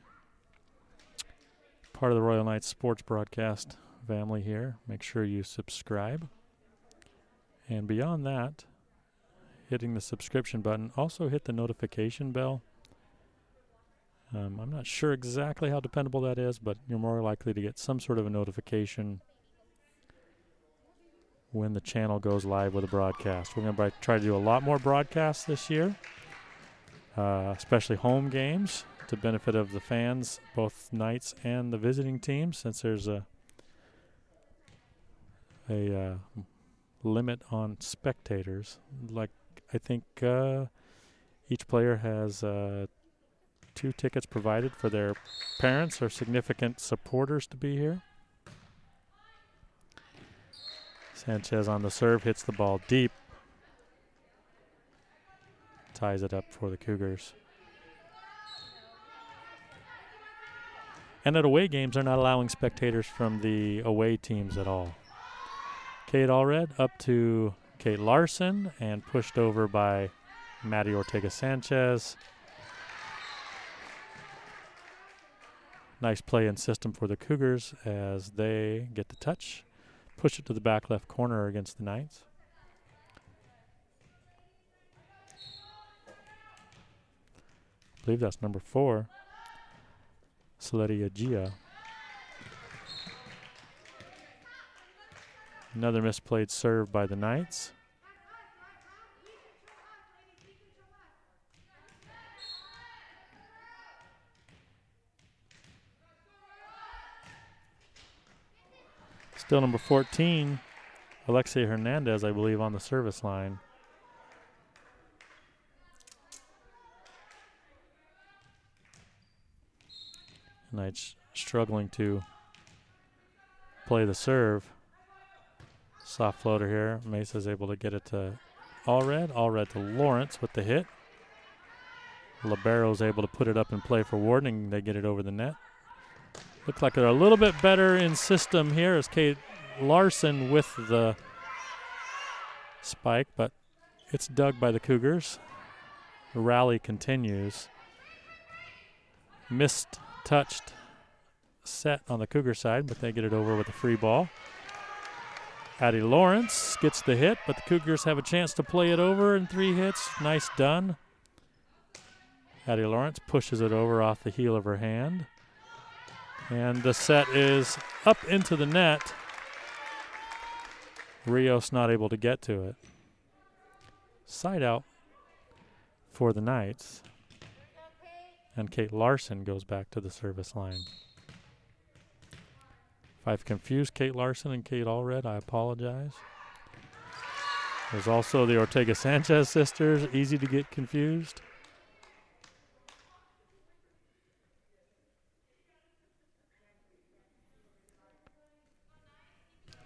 part of the Royal Knights sports broadcast family here, make sure you subscribe. And beyond that, hitting the subscription button, also hit the notification bell. I'm not sure exactly how dependable that is, but you're more likely to get some sort of a notification when the channel goes live with a broadcast. We're going to try to do a lot more broadcasts this year, especially home games, to benefit of the fans, both Knights and the visiting teams, since there's a limit on spectators. Like, I think each player has 2 tickets provided for their parents or significant supporters to be here. Sanchez on the serve, hits the ball deep. Ties it up for the Cougars. And at away games, they're not allowing spectators from the away teams at all. Kate Allred up to Kate Larson and pushed over by Maddie Ortega-Sanchez. Nice play and system for the Cougars as they get the touch. Push it to the back left corner against the Knights. I believe that's number 4, Saletti Agia. Another misplayed serve by the Knights. Still number 14, Alexia Hernandez, I believe, on the service line. Knights struggling to play the serve. Soft floater here. Mesa's able to get it to Allred. Allred to Lawrence with the hit. Libero's able to put it up and play for Warden, and they get it over the net. Looks like they're a little bit better in system here as Kate Larson with the spike, but it's dug by the Cougars. The rally continues. Missed, touched set on the Cougar side, but they get it over with a free ball. Addie Lawrence gets the hit, but the Cougars have a chance to play it over in 3 hits. Nice done. Addie Lawrence pushes it over off the heel of her hand. And the set is up into the net. Rios not able to get to it. Side out for the Knights. And Kate Larson goes back to the service line. If I've confused Kate Larson and Kate Allred, I apologize. There's also the Ortega Sanchez sisters, easy to get confused.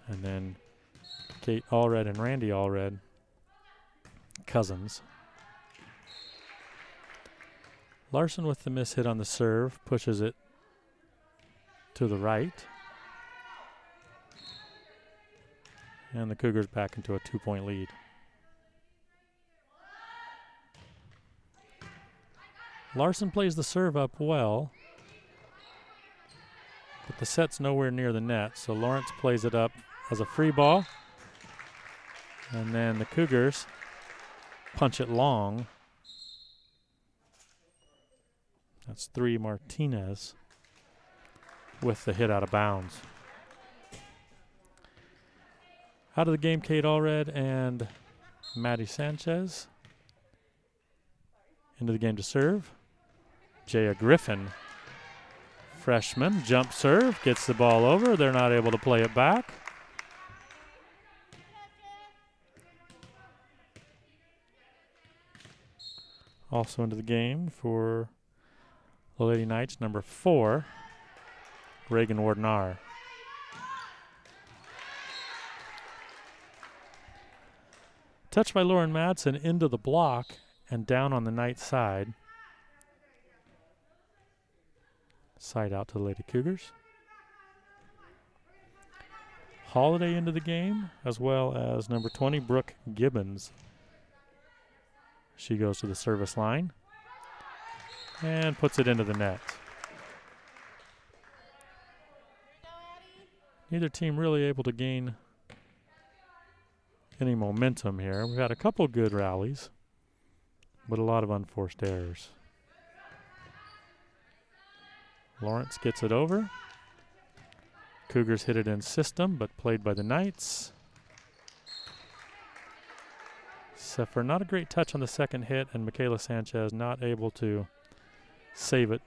And then Kate Allred and Randy Allred, cousins. Larson with the miss hit on the serve, pushes it to the right. And the Cougars back into a 2-point lead. Larson plays the serve up well, but the set's nowhere near the net, so Lawrence plays it up as a free ball. And then the Cougars punch it long. That's 3 Martinez with the hit out of bounds. Out of the game, Kate Allred and Maddie Sanchez. Into the game to serve. Jaya Griffin, freshman, jump serve, gets the ball over. They're not able to play it back. Also into the game for the Lady Knights, number 4, Reagan Warden. Touch by Lauren Madsen into the block and down on the Knights side. Side out to the Lady Cougars. Holiday into the game, as well as number 20, Brooke Gibbons. She goes to the service line and puts it into the net. Neither team really able to gain any momentum here. We've had a couple good rallies, but a lot of unforced errors. Lawrence gets it over. Cougars hit it in system, but played by the Knights. Sefer, not a great touch on the second hit, and Michaela Sanchez not able to save it.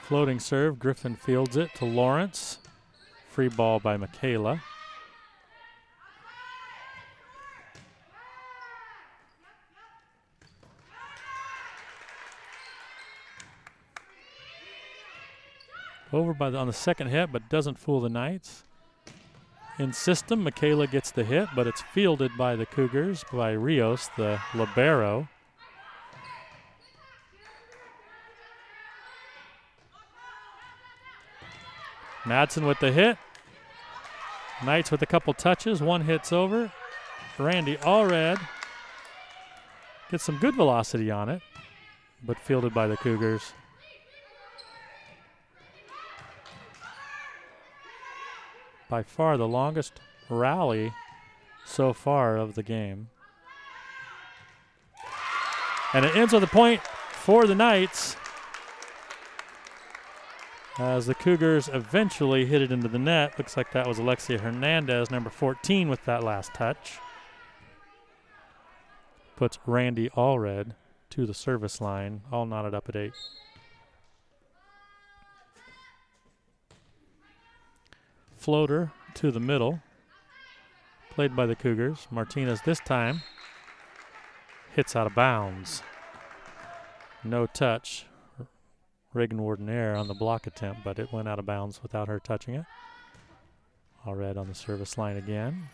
Floating serve, Griffin fields it to Lawrence. Free ball by Michaela. Over by on the second hit, but doesn't fool the Knights. In system, Michaela gets the hit, but it's fielded by the Cougars, by Rios, the libero. Madsen with the hit. Knights with a couple touches. One hit's over. Randy Allred gets some good velocity on it, but fielded by the Cougars. By far the longest rally so far of the game. And it ends with a point for the Knights, as the Cougars eventually hit it into the net. Looks like that was Alexia Hernandez, number 14, with that last touch. Puts Randy Allred to the service line, all knotted up at 8. Floater to the middle. played by the Cougars. Martinez this time hits out of bounds. No touch. Reagan Warden error on the block attempt, but it went out of bounds without her touching it. Allred on the service line again.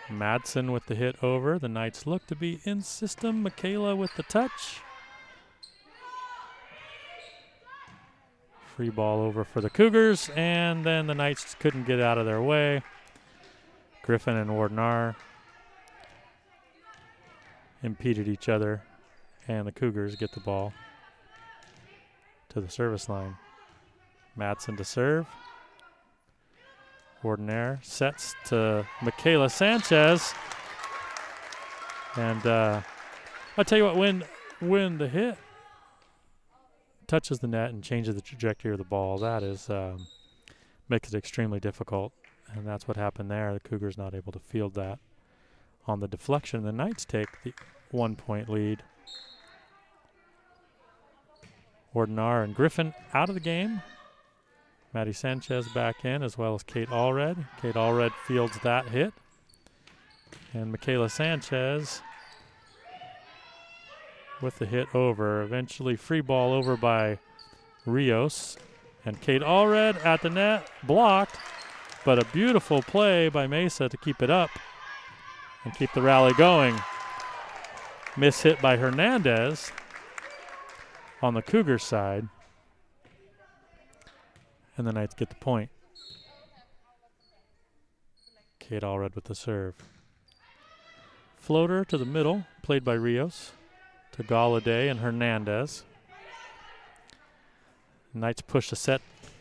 Madsen with the hit over. The Knights look to be in system. Michaela with the touch. Free ball over for the Cougars, and then the Knights couldn't get out of their way. Griffin and Warden impeded each other, and the Cougars get the ball to the service line. Madsen to serve. Warden sets to Michaela Sanchez. And I'll tell you what, when the hit touches the net and changes the trajectory of the ball, that is makes it extremely difficult. And that's what happened there. The Cougars not able to field that. On the deflection, the Knights take the 1-point lead. Warden and Griffin out of the game. Maddie Sanchez back in, as well as Kate Allred. Kate Allred fields that hit. And Michaela Sanchez with the hit over. Eventually free ball over by Rios. And Kate Allred at the net, blocked. But a beautiful play by Mesa to keep it up and keep the rally going. Miss hit by Hernandez on the Cougars side. And the Knights get the point. Kate Allred with the serve. Floater to the middle, played by Rios, to Galladay and Hernandez. Knights push the set.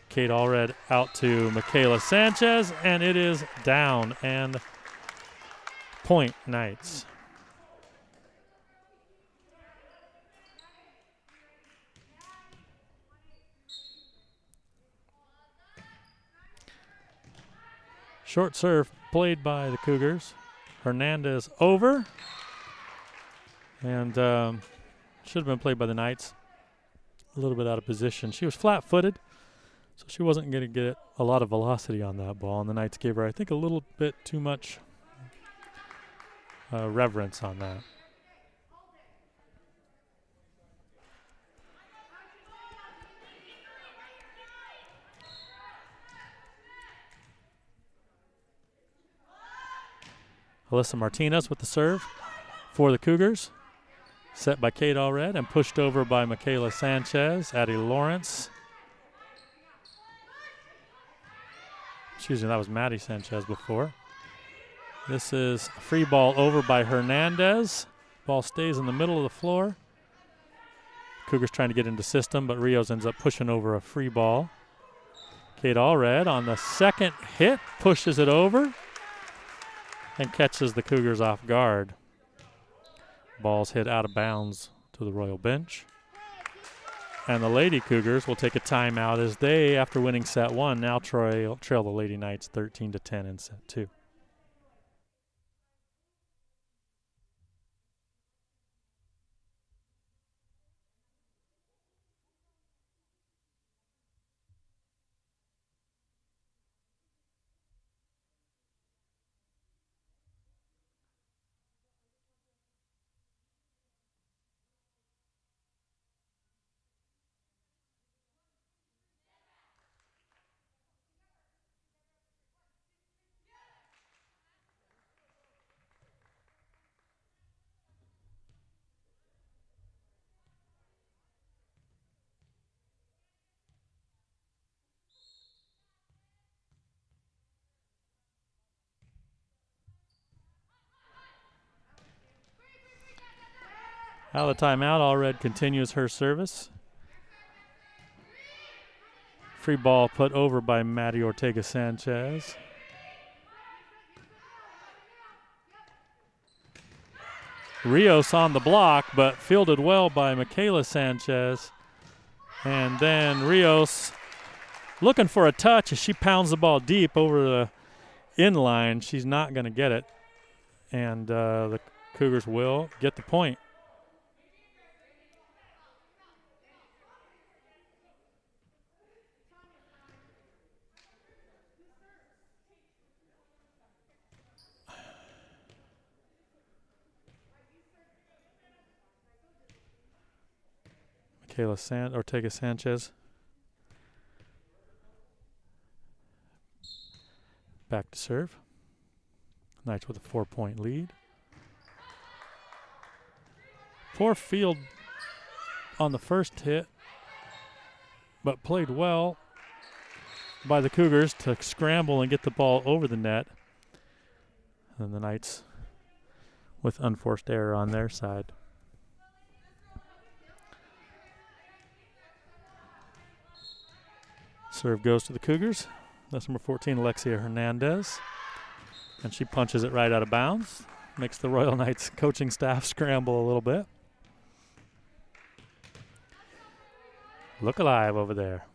Kate Allred out to Michaela Sanchez, and it is down, and point Knights. Short serve played by the Cougars. Hernandez over. And should have been played by the Knights. A little bit out of position. She was flat-footed, so she wasn't going to get a lot of velocity on that ball. And the Knights gave her, I think, a little bit too much reverence on that. Alyssa Martinez with the serve for the Cougars. Set by Kate Allred and pushed over by Michaela Sanchez. Addie Lawrence. Excuse me, that was Maddie Sanchez before. This is a free ball over by Hernandez. Ball stays in the middle of the floor. Cougars trying to get into system, but Rios ends up pushing over a free ball. Kate Allred on the second hit pushes it over and catches the Cougars off guard. Ball's hit out of bounds to the Royal bench. And the Lady Cougars will take a timeout as they, after winning set one, now trail the Lady Knights 13-10 in set two. Out of the timeout, Allred continues her service. Free ball put over by Maddie Ortega Sanchez. Rios on the block, but fielded well by Michaela Sanchez. And then Rios looking for a touch as she pounds the ball deep over the inline. She's not going to get it. And the Cougars will get the point. Ortega Sanchez. Back to serve. Knights with a 4-point lead. Poor field on the first hit, but played well by the Cougars to scramble and get the ball over the net. And the Knights with unforced error on their side. Serve goes to the Cougars. That's number 14, Alexia Hernandez. And she punches it right out of bounds. Makes the Royal Knights coaching staff scramble a little bit. Look alive over there.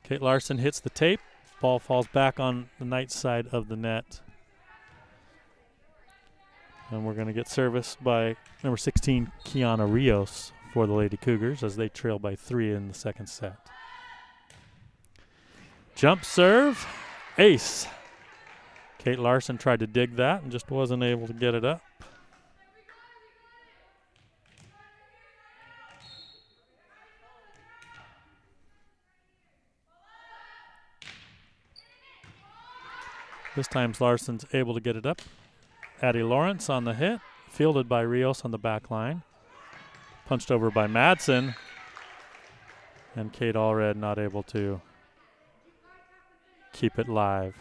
Kate Larson hits the tape. Ball falls back on the Knights side of the net. And we're going to get service by number 16, Kiana Rios, for the Lady Cougars as they trail by 3 in the second set. Jump serve, ace. Kate Larson tried to dig that and just wasn't able to get it up. This time Larson's able to get it up. Addie Lawrence on the hit, fielded by Rios on the back line. Punched over by Madsen. And Kate Allred not able to keep it live.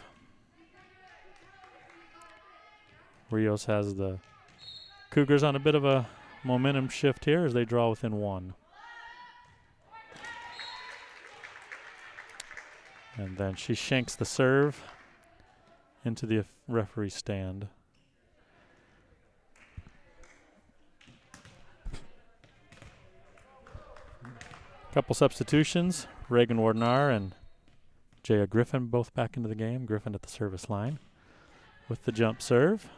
Rios has the Cougars on a bit of a momentum shift here as they draw within 1. And then she shanks the serve into the referee stand. Couple substitutions. Reagan Wardenar and Jaya Griffin both back into the game. Griffin at the service line with the jump serve.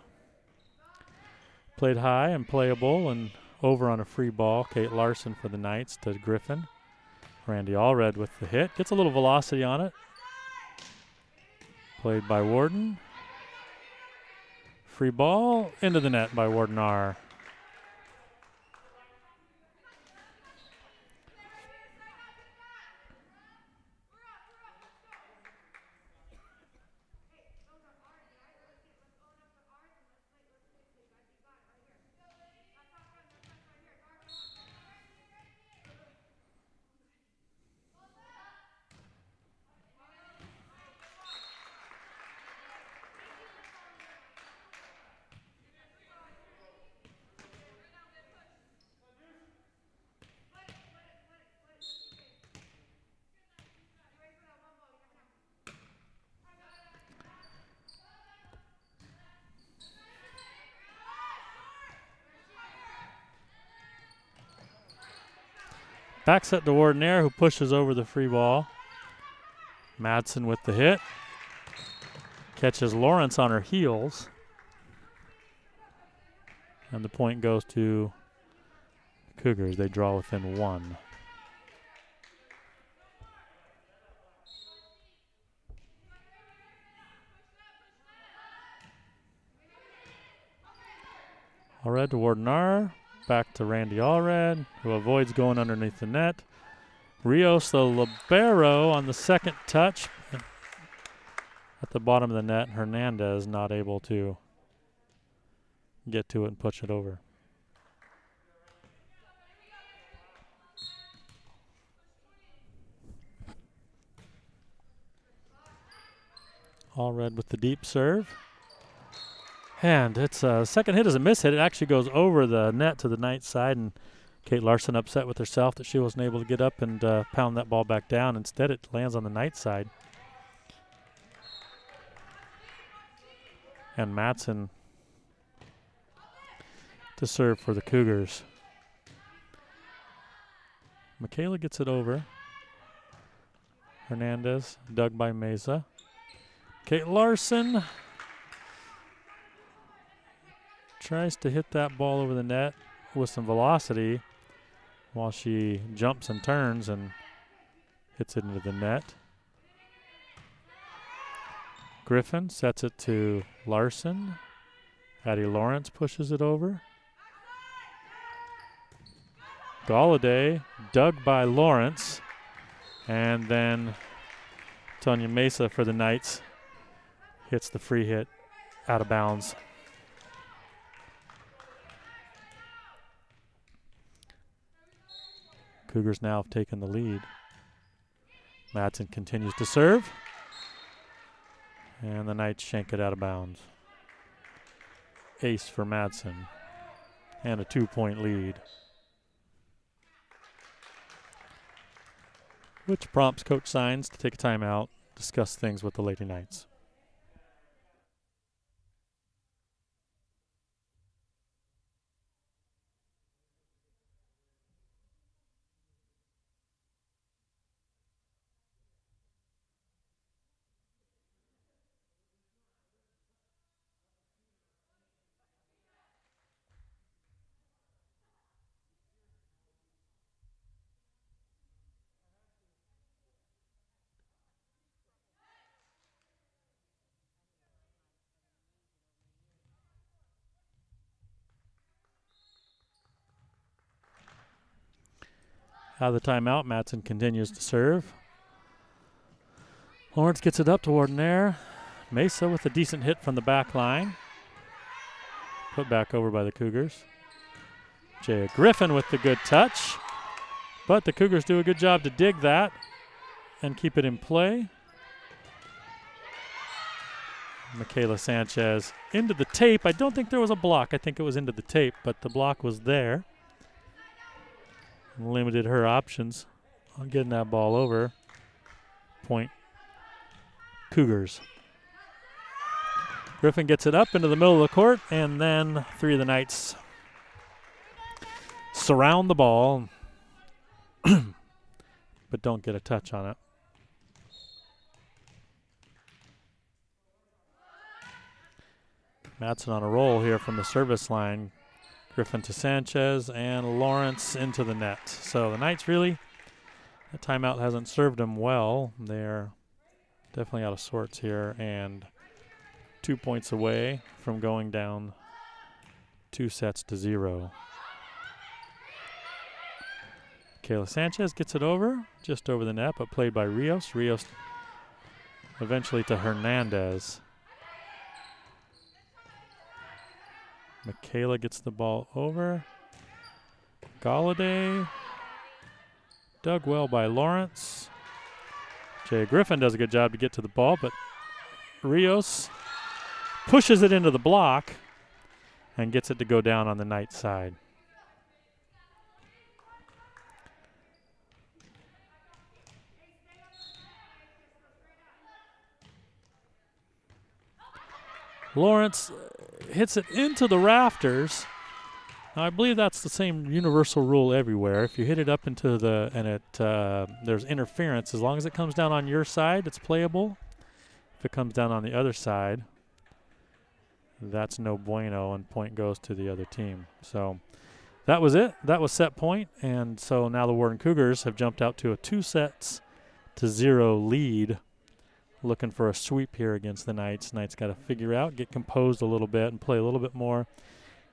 Played high and playable and over on a free ball. Kate Larson for the Knights to Griffin. Randy Allred with the hit. Gets a little velocity on it. Played by Warden. Free ball into the net by Wardenar. Back set to Wardenair, who pushes over the free ball. Madsen with the hit. Catches Lawrence on her heels. And the point goes to Cougars. They draw within 1. Allred to Wardenar. Back to Randy Allred, who avoids going underneath the net. Rios, the libero, on the second touch at the bottom of the net. Hernandez not able to get to it and push it over. Allred with the deep serve. And it's second hit is a miss hit. It actually goes over the net to the Knights side, and Kate Larson upset with herself that she wasn't able to get up and pound that ball back down. Instead, it lands on the Knights side. And Madsen to serve for the Cougars. Michaela gets it over. Hernandez, dug by Meza. Kate Larson tries to hit that ball over the net with some velocity while she jumps and turns and hits it into the net. Griffin sets it to Larson, Addie Lawrence pushes it over. Galladay dug by Lawrence. And then Tonya Mesa for the Knights hits the free hit out of bounds. Cougars now have taken the lead. Madsen continues to serve. And the Knights shank it out of bounds. Ace for Madsen. And a 2-point lead. Which prompts Coach Sines to take a timeout, discuss things with the Lady Knights. Out of the timeout, Madsen continues to serve. Lawrence gets it up to Warden there. Mesa with a decent hit from the back line. Put back over by the Cougars. Jaya Griffin with the good touch. But the Cougars do a good job to dig that and keep it in play. Michaela Sanchez into the tape. I don't think there was a block. I think it was into the tape, but the block was there. Limited her options on getting that ball over. Point Cougars. Griffin gets it up into the middle of the court, and then three of the Knights surround the ball, but don't get a touch on it. Madsen on a roll here from the service line. Griffin to Sanchez and Lawrence into the net. So the Knights really, that timeout hasn't served them well. They're definitely out of sorts here and 2 points away from going down 2-0. Kayla Sanchez gets it over, just over the net, but played by Rios. Rios eventually to Hernandez. Michaela gets the ball over. Galladay. Dug well by Lawrence. Jay Griffin does a good job to get to the ball, but Rios pushes it into the block and gets it to go down on the Knights side. Lawrence hits it into the rafters. Now, I believe that's the same universal rule everywhere. If you hit it up into the, and it there's interference, as long as it comes down on your side, it's playable. If it comes down on the other side, that's no bueno, and point goes to the other team. So that was it. That was set point, and so now the Warden Cougars have jumped out to a 2-0 lead. Looking for a sweep here against the Knights. Knights got to figure out, get composed a little bit, and play a little bit more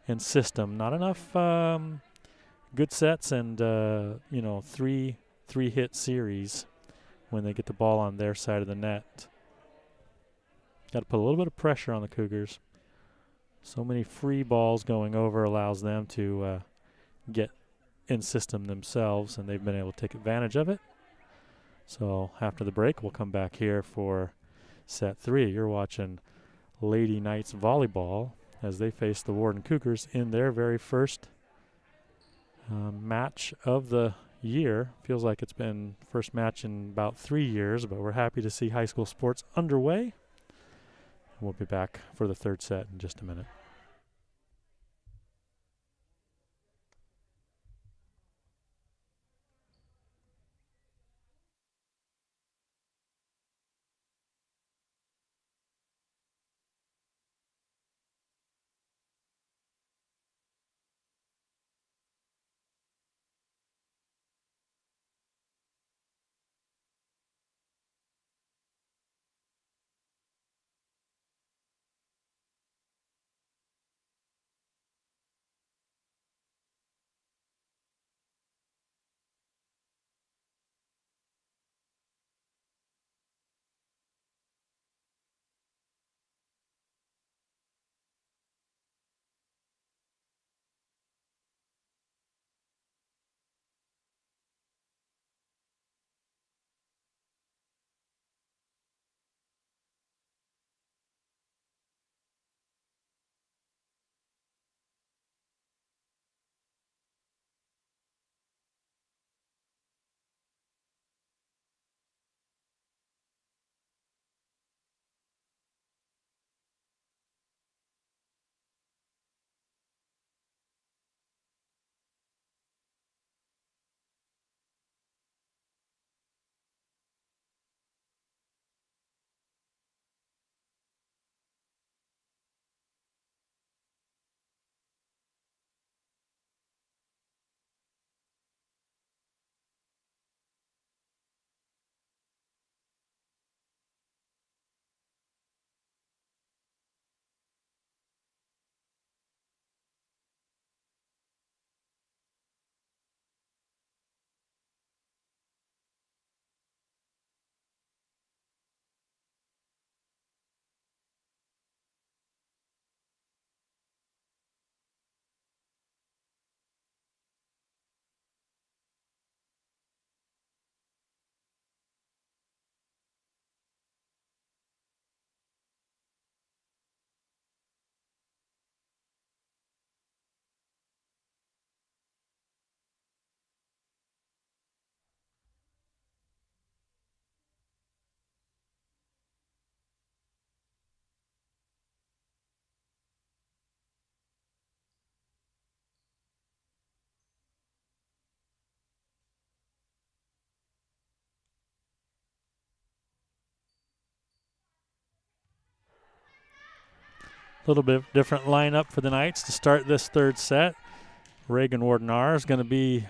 in system. Not enough good sets and three hit series when they get the ball on their side of the net. Got to put a little bit of pressure on the Cougars. So many free balls going over allows them to get in system themselves, and they've been able to take advantage of it. So after the break, we'll come back here for set 3. You're watching Lady Knights Volleyball as they face the Warden Cougars in their very first match of the year. Feels like it's been first match in about 3 years, but we're happy to see high school sports underway. We'll be back for the third set in just a minute. little bit different lineup for the Knights to start this third set. Reagan Warden R is going to be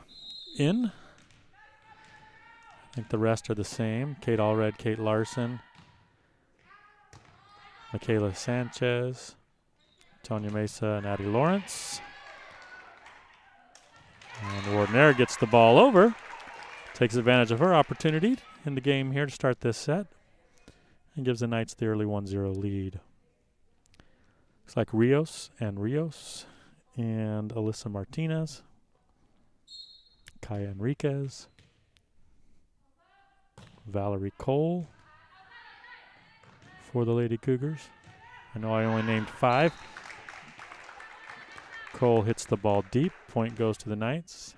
in. I think the rest are the same. Kate Allred, Kate Larson, Michaela Sanchez, Tonya Mesa, and Addie Lawrence. And Warden R gets the ball over. Takes advantage of her opportunity in the game here to start this set. And gives the Knights the early 1-0 lead. Looks like Rios and Alyssa Martinez, Kaya Enriquez, Valerie Cole for the Lady Cougars. I know I only named 5. Cole hits the ball deep. Point goes to the Knights.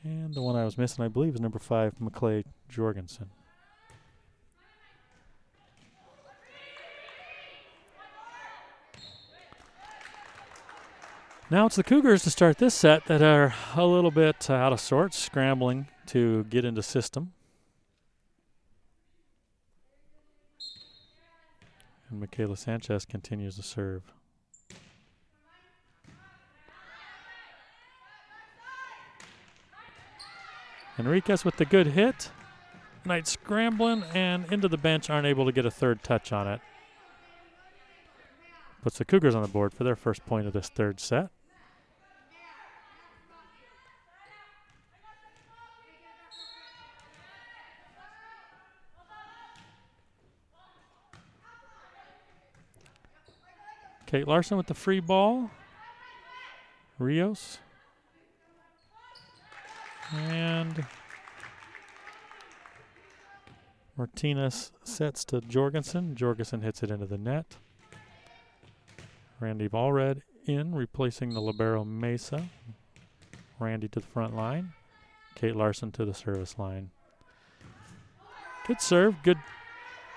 And the one I was missing, I believe, is number 5, McClay Jorgensen. Now it's the Cougars to start this set that are a little bit out of sorts, scrambling to get into system. And Michaela Sanchez continues to serve. Enriquez with the good hit. Knights scrambling and into the bench, aren't able to get a third touch on it. Puts the Cougars on the board for their first point of this third set. Kate Larson with the free ball. Rios. And Martinez sets to Jorgensen. Jorgensen hits it into the net. Randy Allred in, replacing the libero Mesa. Randy to the front line. Kate Larson to the service line. Good serve, good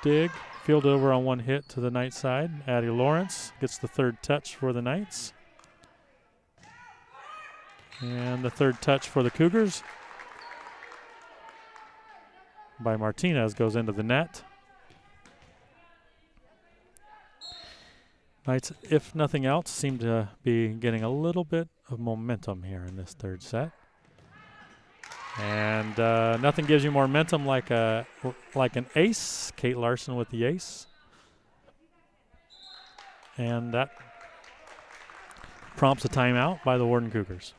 dig. Fielded over on one hit to the Knights side. Addie Lawrence gets the third touch for the Knights. And the third touch for the Cougars by Martinez goes into the net. Knights, if nothing else, seem to be getting a little bit of momentum here in this third set. And nothing gives you more momentum like an ace. Kate Larson with the ace. And that prompts a timeout by the Warden Cougars.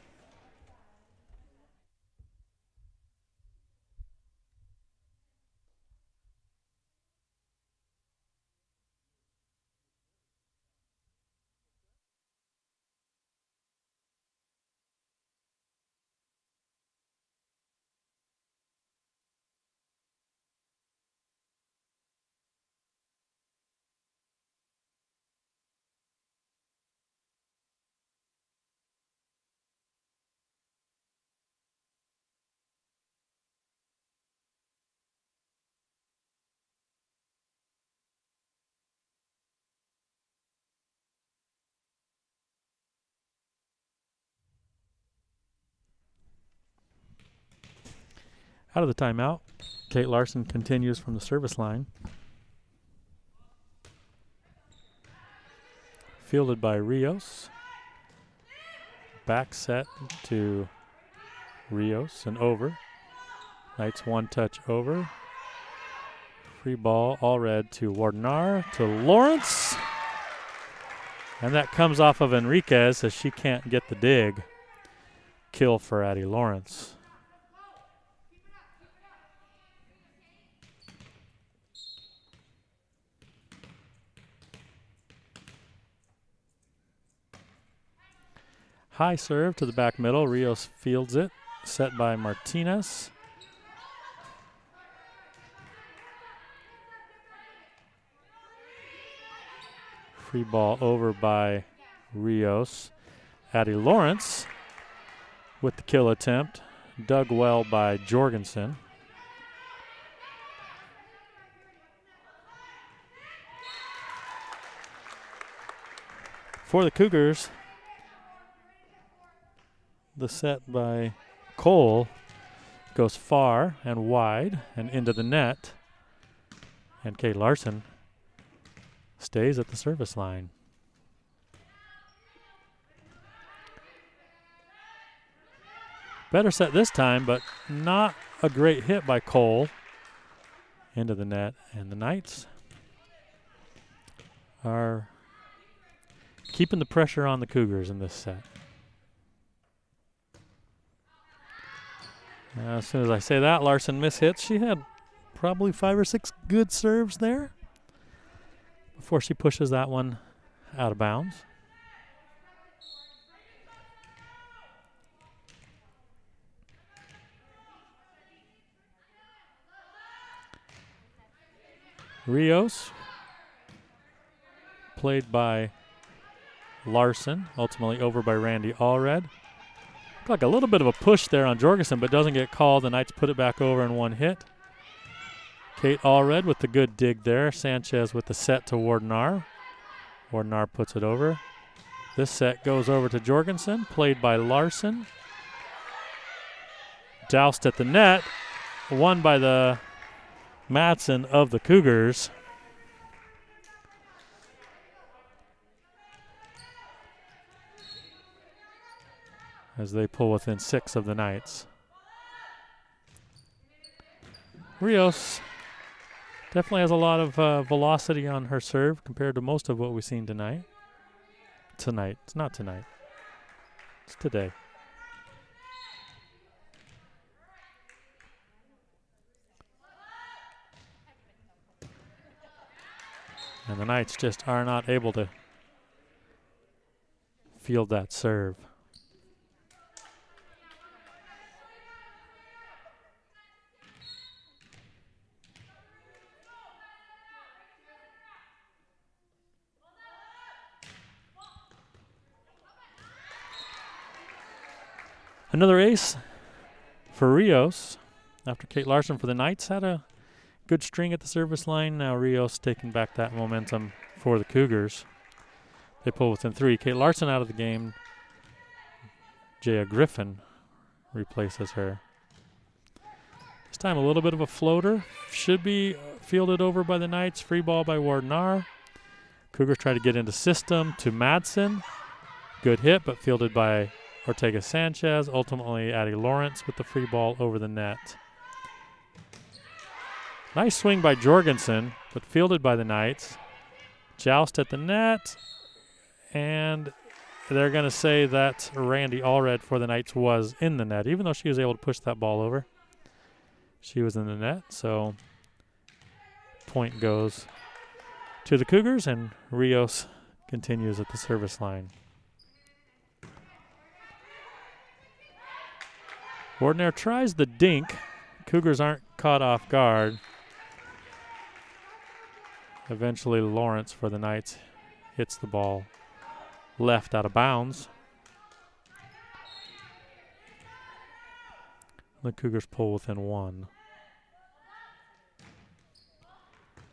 Out of the timeout, Kate Larson continues from the service line. Fielded by Rios. Back set to Rios and over. Knights one touch over. Free ball, Allred to Wardenar to Lawrence. And that comes off of Enriquez as she can't get the dig. Kill for Addie Lawrence. High serve to the back middle. Rios fields it. Set by Martinez. Free ball over by Rios. Addie Lawrence with the kill attempt. Dug well by Jorgensen. For the Cougars, the set by Cole goes far and wide and into the net. And Kate Larson stays at the service line. Better set this time, but not a great hit by Cole into the net. And the Knights are keeping the pressure on the Cougars in this set. As soon as I say that, Larson mishits. She had probably 5 or 6 good serves there before she pushes that one out of bounds. Rios, played by Larson, ultimately over by Randy Allred. Looked like a little bit of a push there on Jorgensen, but doesn't get called. The Knights put it back over in one hit. Kate Allred with the good dig there. Sanchez with the set to Wardenar. Wardenar puts it over. This set goes over to Jorgensen, played by Larson. Doused at the net, won by the Madsen of the Cougars. As they pull within 6 of the Knights. Rios definitely has a lot of velocity on her serve compared to most of what we've seen tonight. Tonight. It's not tonight. It's today. And the Knights just are not able to field that serve. Another ace for Rios after Kate Larson for the Knights had a good string at the service line. Now Rios taking back that momentum for the Cougars. They pull within 3. Kate Larson out of the game. Jaya Griffin replaces her. This time a little bit of a floater. Should be fielded over by the Knights. Free ball by Wardenar. Cougars try to get into system to Madsen. Good hit, but fielded by Ortega Sanchez. Ultimately Addie Lawrence with the free ball over the net. Nice swing by Jorgensen, but fielded by the Knights. Joust at the net, and they're going to say that Randy Allred for the Knights was in the net, even though she was able to push that ball over. She was in the net, so point goes to the Cougars, and Rios continues at the service line. Wardenar tries the dink. Cougars aren't caught off guard. Eventually Lawrence for the Knights hits the ball left out of bounds. The Cougars pull within 1.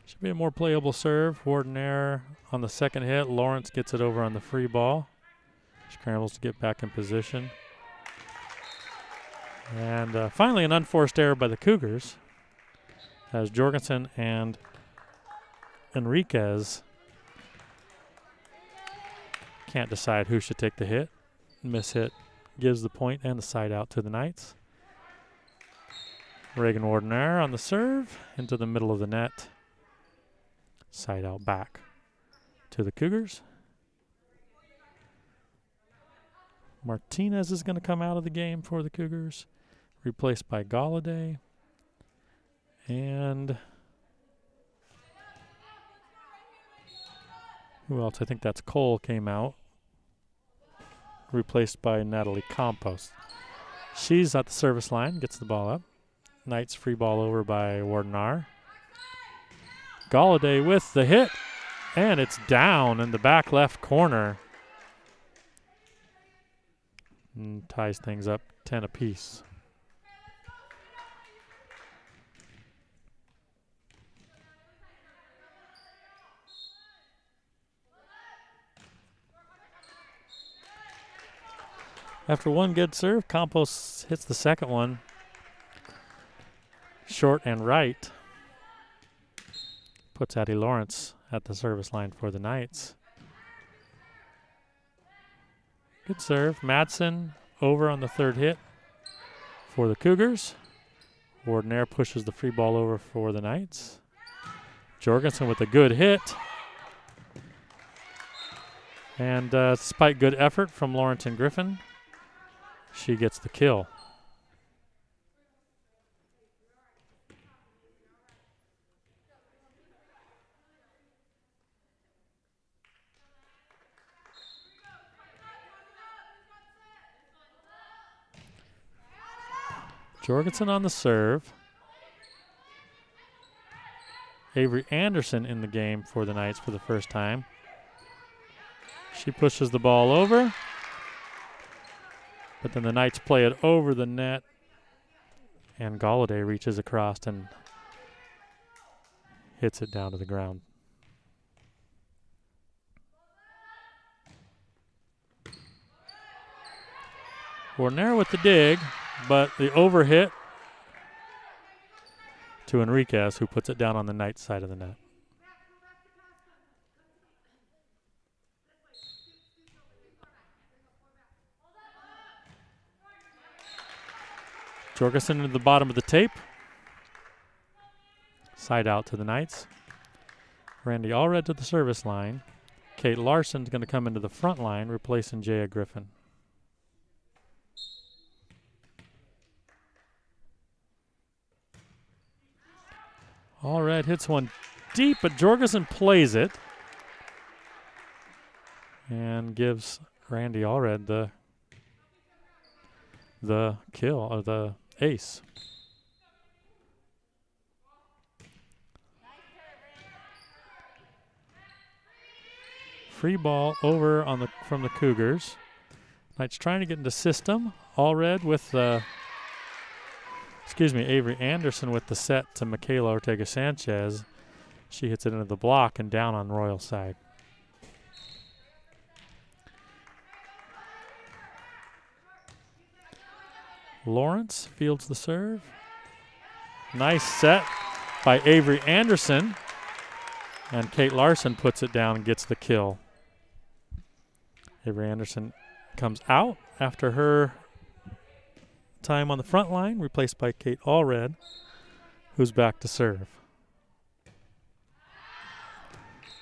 Should be a more playable serve. Wardenar on the second hit. Lawrence gets it over on the free ball. Scrambles to get back in position. And finally an unforced error by the Cougars as Jorgensen and Enriquez can't decide who should take the hit. Miss hit gives the point and the side out to the Knights. Reagan Wardenar on the serve into the middle of the net. Side out back to the Cougars. Martinez is going to come out of the game for the Cougars, replaced by Galladay. And who else? I think that's Cole came out, replaced by Natalie Campos. She's at the service line, gets the ball up. Knights free ball over by Wardenar. Galladay with the hit, and it's down in the back left corner. And ties things up 10 apiece. After one good serve, Campos hits the second one. Short and right. puts Addie Lawrence at the service line for the Knights. Good serve. Madsen over on the third hit for the Cougars. Warden pushes the free ball over for the Knights. Jorgensen with a good hit. And despite good effort from Lawrence and Griffin, she gets the kill. Jorgensen on the serve. Avery Anderson in the game for the Knights for the first time. She pushes the ball over, but then the Knights play it over the net, and Galladay reaches across and hits it down to the ground. Warden with the dig, but the overhit to Enriquez, who puts it down on the Knights side of the net. Jorgensen into the bottom of the tape. Side out to the Knights. Randy Allred to the service line. Kate Larson's going to come into the front line, replacing Jaya Griffin. Allred hits one deep, but Jorgensen plays it and gives Randy Allred the kill, or the ace. Free ball over on from the Cougars. Knights trying to get into system. Allred with Avery Anderson with the set to Michaela Ortega-Sanchez. She hits it into the block and down on Royal side. Lawrence fields the serve. Nice set by Avery Anderson. And Kate Larson puts it down and gets the kill. Avery Anderson comes out after her time on the front line, replaced by Kate Allred, who's back to serve.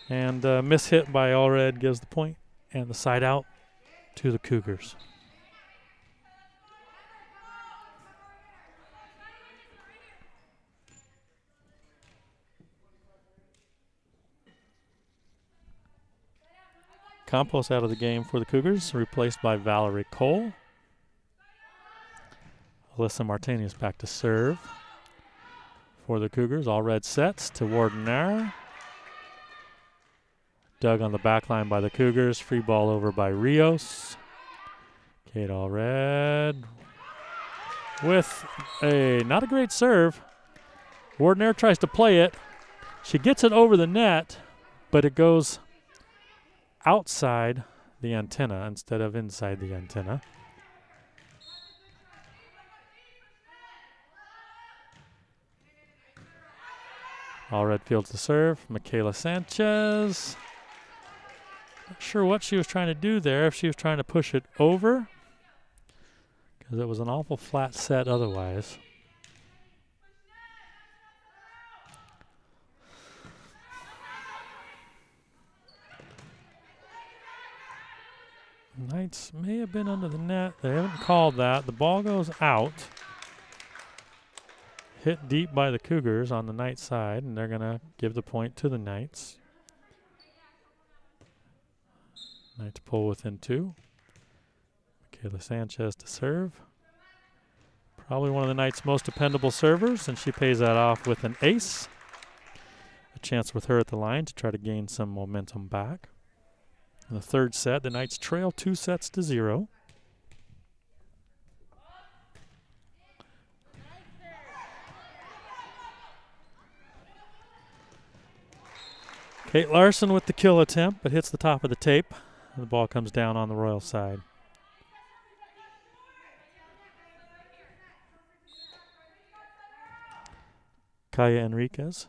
And miss hit by Allred gives the point, and the side out to the Cougars. Campos out of the game for the Cougars, replaced by Valerie Cole. Alyssa Martinez back to serve for the Cougars. Allred sets to Warden. Dug on the back line by the Cougars. Free ball over by Rios. Kate Allred with not a great serve. Warden tries to play it. She gets it over the net, but it goes outside the antenna instead of inside the antenna. Allred fields the serve. Michaela Sanchez. Not sure what she was trying to do there, if she was trying to push it over, because it was an awful flat set otherwise. Knights may have been under the net. They haven't called that. The ball goes out. Hit deep by the Cougars on the Knights side, and they're going to give the point to the Knights. Knights pull within two. Michaela Sanchez to serve. Probably one of the Knights' most dependable servers, and she pays that off with an ace. A chance with her at the line to try to gain some momentum back. In the third set, the Knights trail 2-0. Kate Larson with the kill attempt, but hits the top of the tape. And the ball comes down on the Royal side. Kaya Enriquez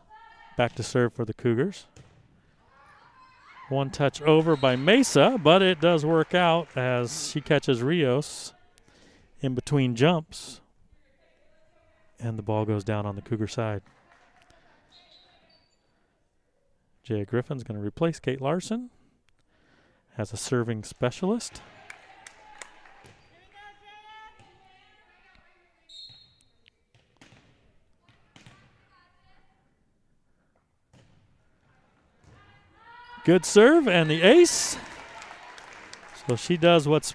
Back to serve for the Cougars. One touch over by Mesa, but it does work out as she catches Rios in between jumps. And the ball goes down on the Cougar side. Jay Griffin's going to replace Kate Larson as a serving specialist. Good serve and the ace. So she does what's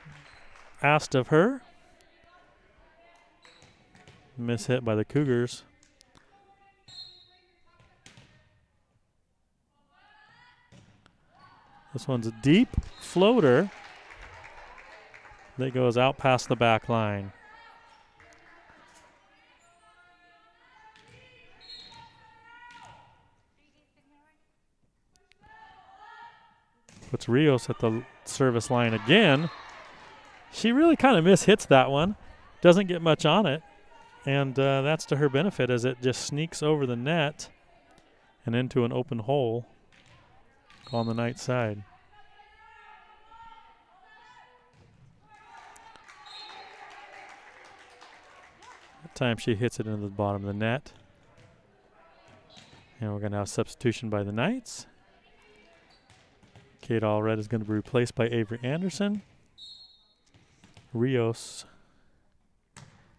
asked of her. Miss hit by the Cougars. This one's a deep floater that goes out past the back line. Puts Rios at the service line again. She really kind of mishits that one. Doesn't get much on it. And that's to her benefit as it just sneaks over the net and into an open hole on the Knight side. That time she hits it into the bottom of the net. And we're going to have substitution by the Knights. Kate Allred is going to be replaced by Avery Anderson.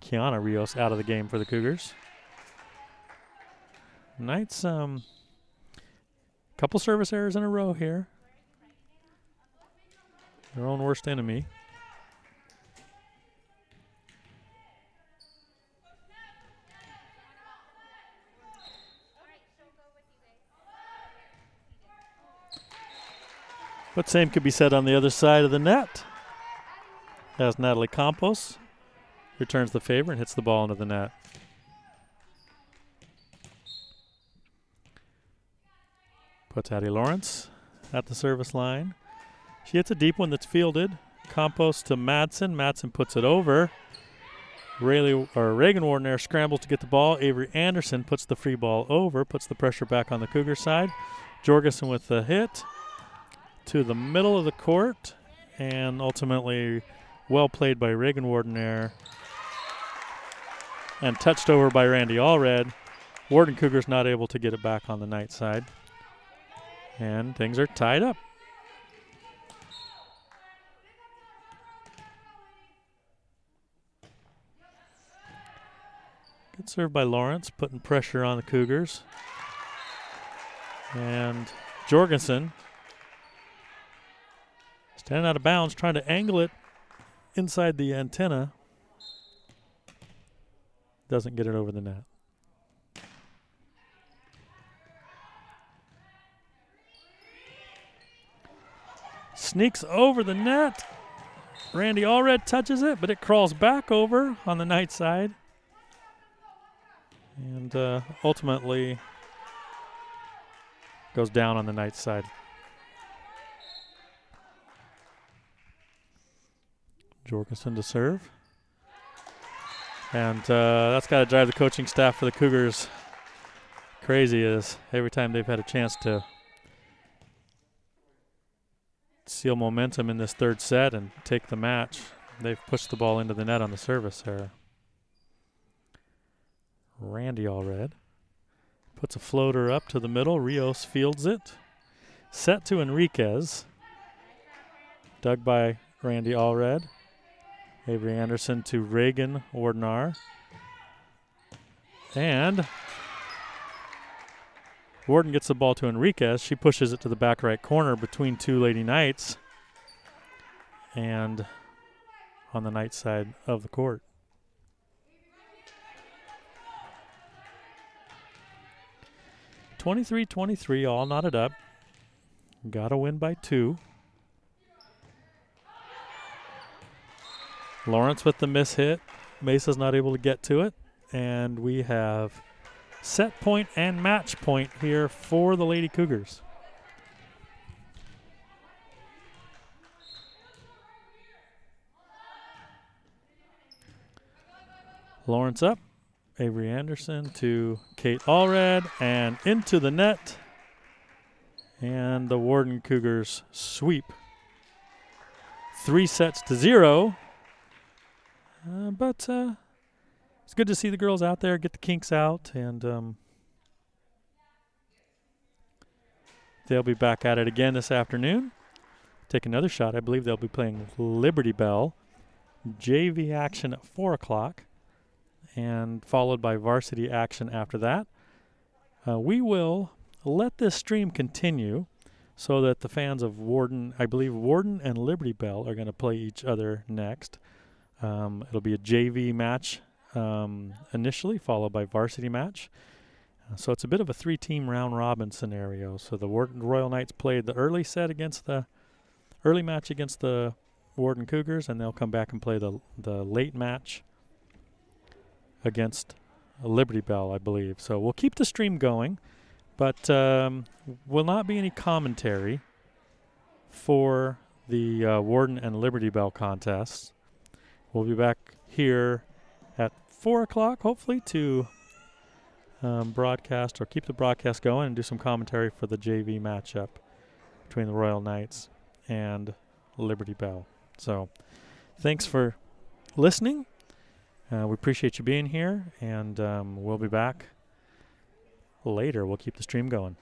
Kiana Rios out of the game for the Cougars. Knights, couple service errors in a row here. Their own worst enemy. But same could be said on the other side of the net. As Natalie Campos returns the favor and hits the ball into the net. Puts Addie Lawrence at the service line. She hits a deep one that's fielded. Campos to Madsen. Madsen puts it over. Reagan Warden there scrambles to get the ball. Avery Anderson puts the free ball over, puts the pressure back on the Cougar side. Jorgensen with the hit to the middle of the court, and ultimately well played by Reagan Warden there. And touched over by Randy Allred. Warden Cougars not able to get it back on the Knight side. And things are tied up. Good serve by Lawrence, putting pressure on the Cougars. And Jorgensen standing out of bounds, trying to angle it inside the antenna. Doesn't get it over the net. Sneaks over the net. Randy Allred touches it, but it crawls back over on the Knight side. And ultimately goes down on the Knight side. Jorgensen to serve. And that's got to drive the coaching staff for the Cougars crazy, as every time they've had a chance to seal momentum in this third set and take the match, they've pushed the ball into the net on the service error. Randy Allred puts a floater up to the middle. Rios fields it. Set to Enriquez. Dug by Randy Allred. Avery Anderson to Reagan Wardenar. And Warden gets the ball to Enriquez. She pushes it to the back right corner between two Lady Knights and on the Knight side of the court. (23-23), all knotted up. Got to win by 2. Lawrence with the miss hit. Mesa's not able to get to it. And we have set point and match point here for the Lady Cougars. Lawrence up. Avery Anderson to Kate Allred and into the net. And the Warden Cougars sweep 3-0. But it's good to see the girls out there, get the kinks out, and they'll be back at it again this afternoon. Take another shot. I believe they'll be playing Liberty Bell. JV action at 4 o'clock, and followed by varsity action after that. We will let this stream continue so that the fans of Warden, I believe Warden and Liberty Bell are going to play each other next. It'll be a JV match initially, followed by varsity match. So it's a bit of a 3-team round-robin scenario. So the Warden Royal Knights played the early match against the Warden Cougars, and they'll come back and play the late match against Liberty Bell, I believe. So we'll keep the stream going, but will not be any commentary for the Warden and Liberty Bell contests. We'll be back here at 4 o'clock, hopefully, to broadcast or keep the broadcast going and do some commentary for the JV matchup between the Royal Knights and Liberty Bell. So thanks for listening. We appreciate you being here, and we'll be back later. We'll keep the stream going.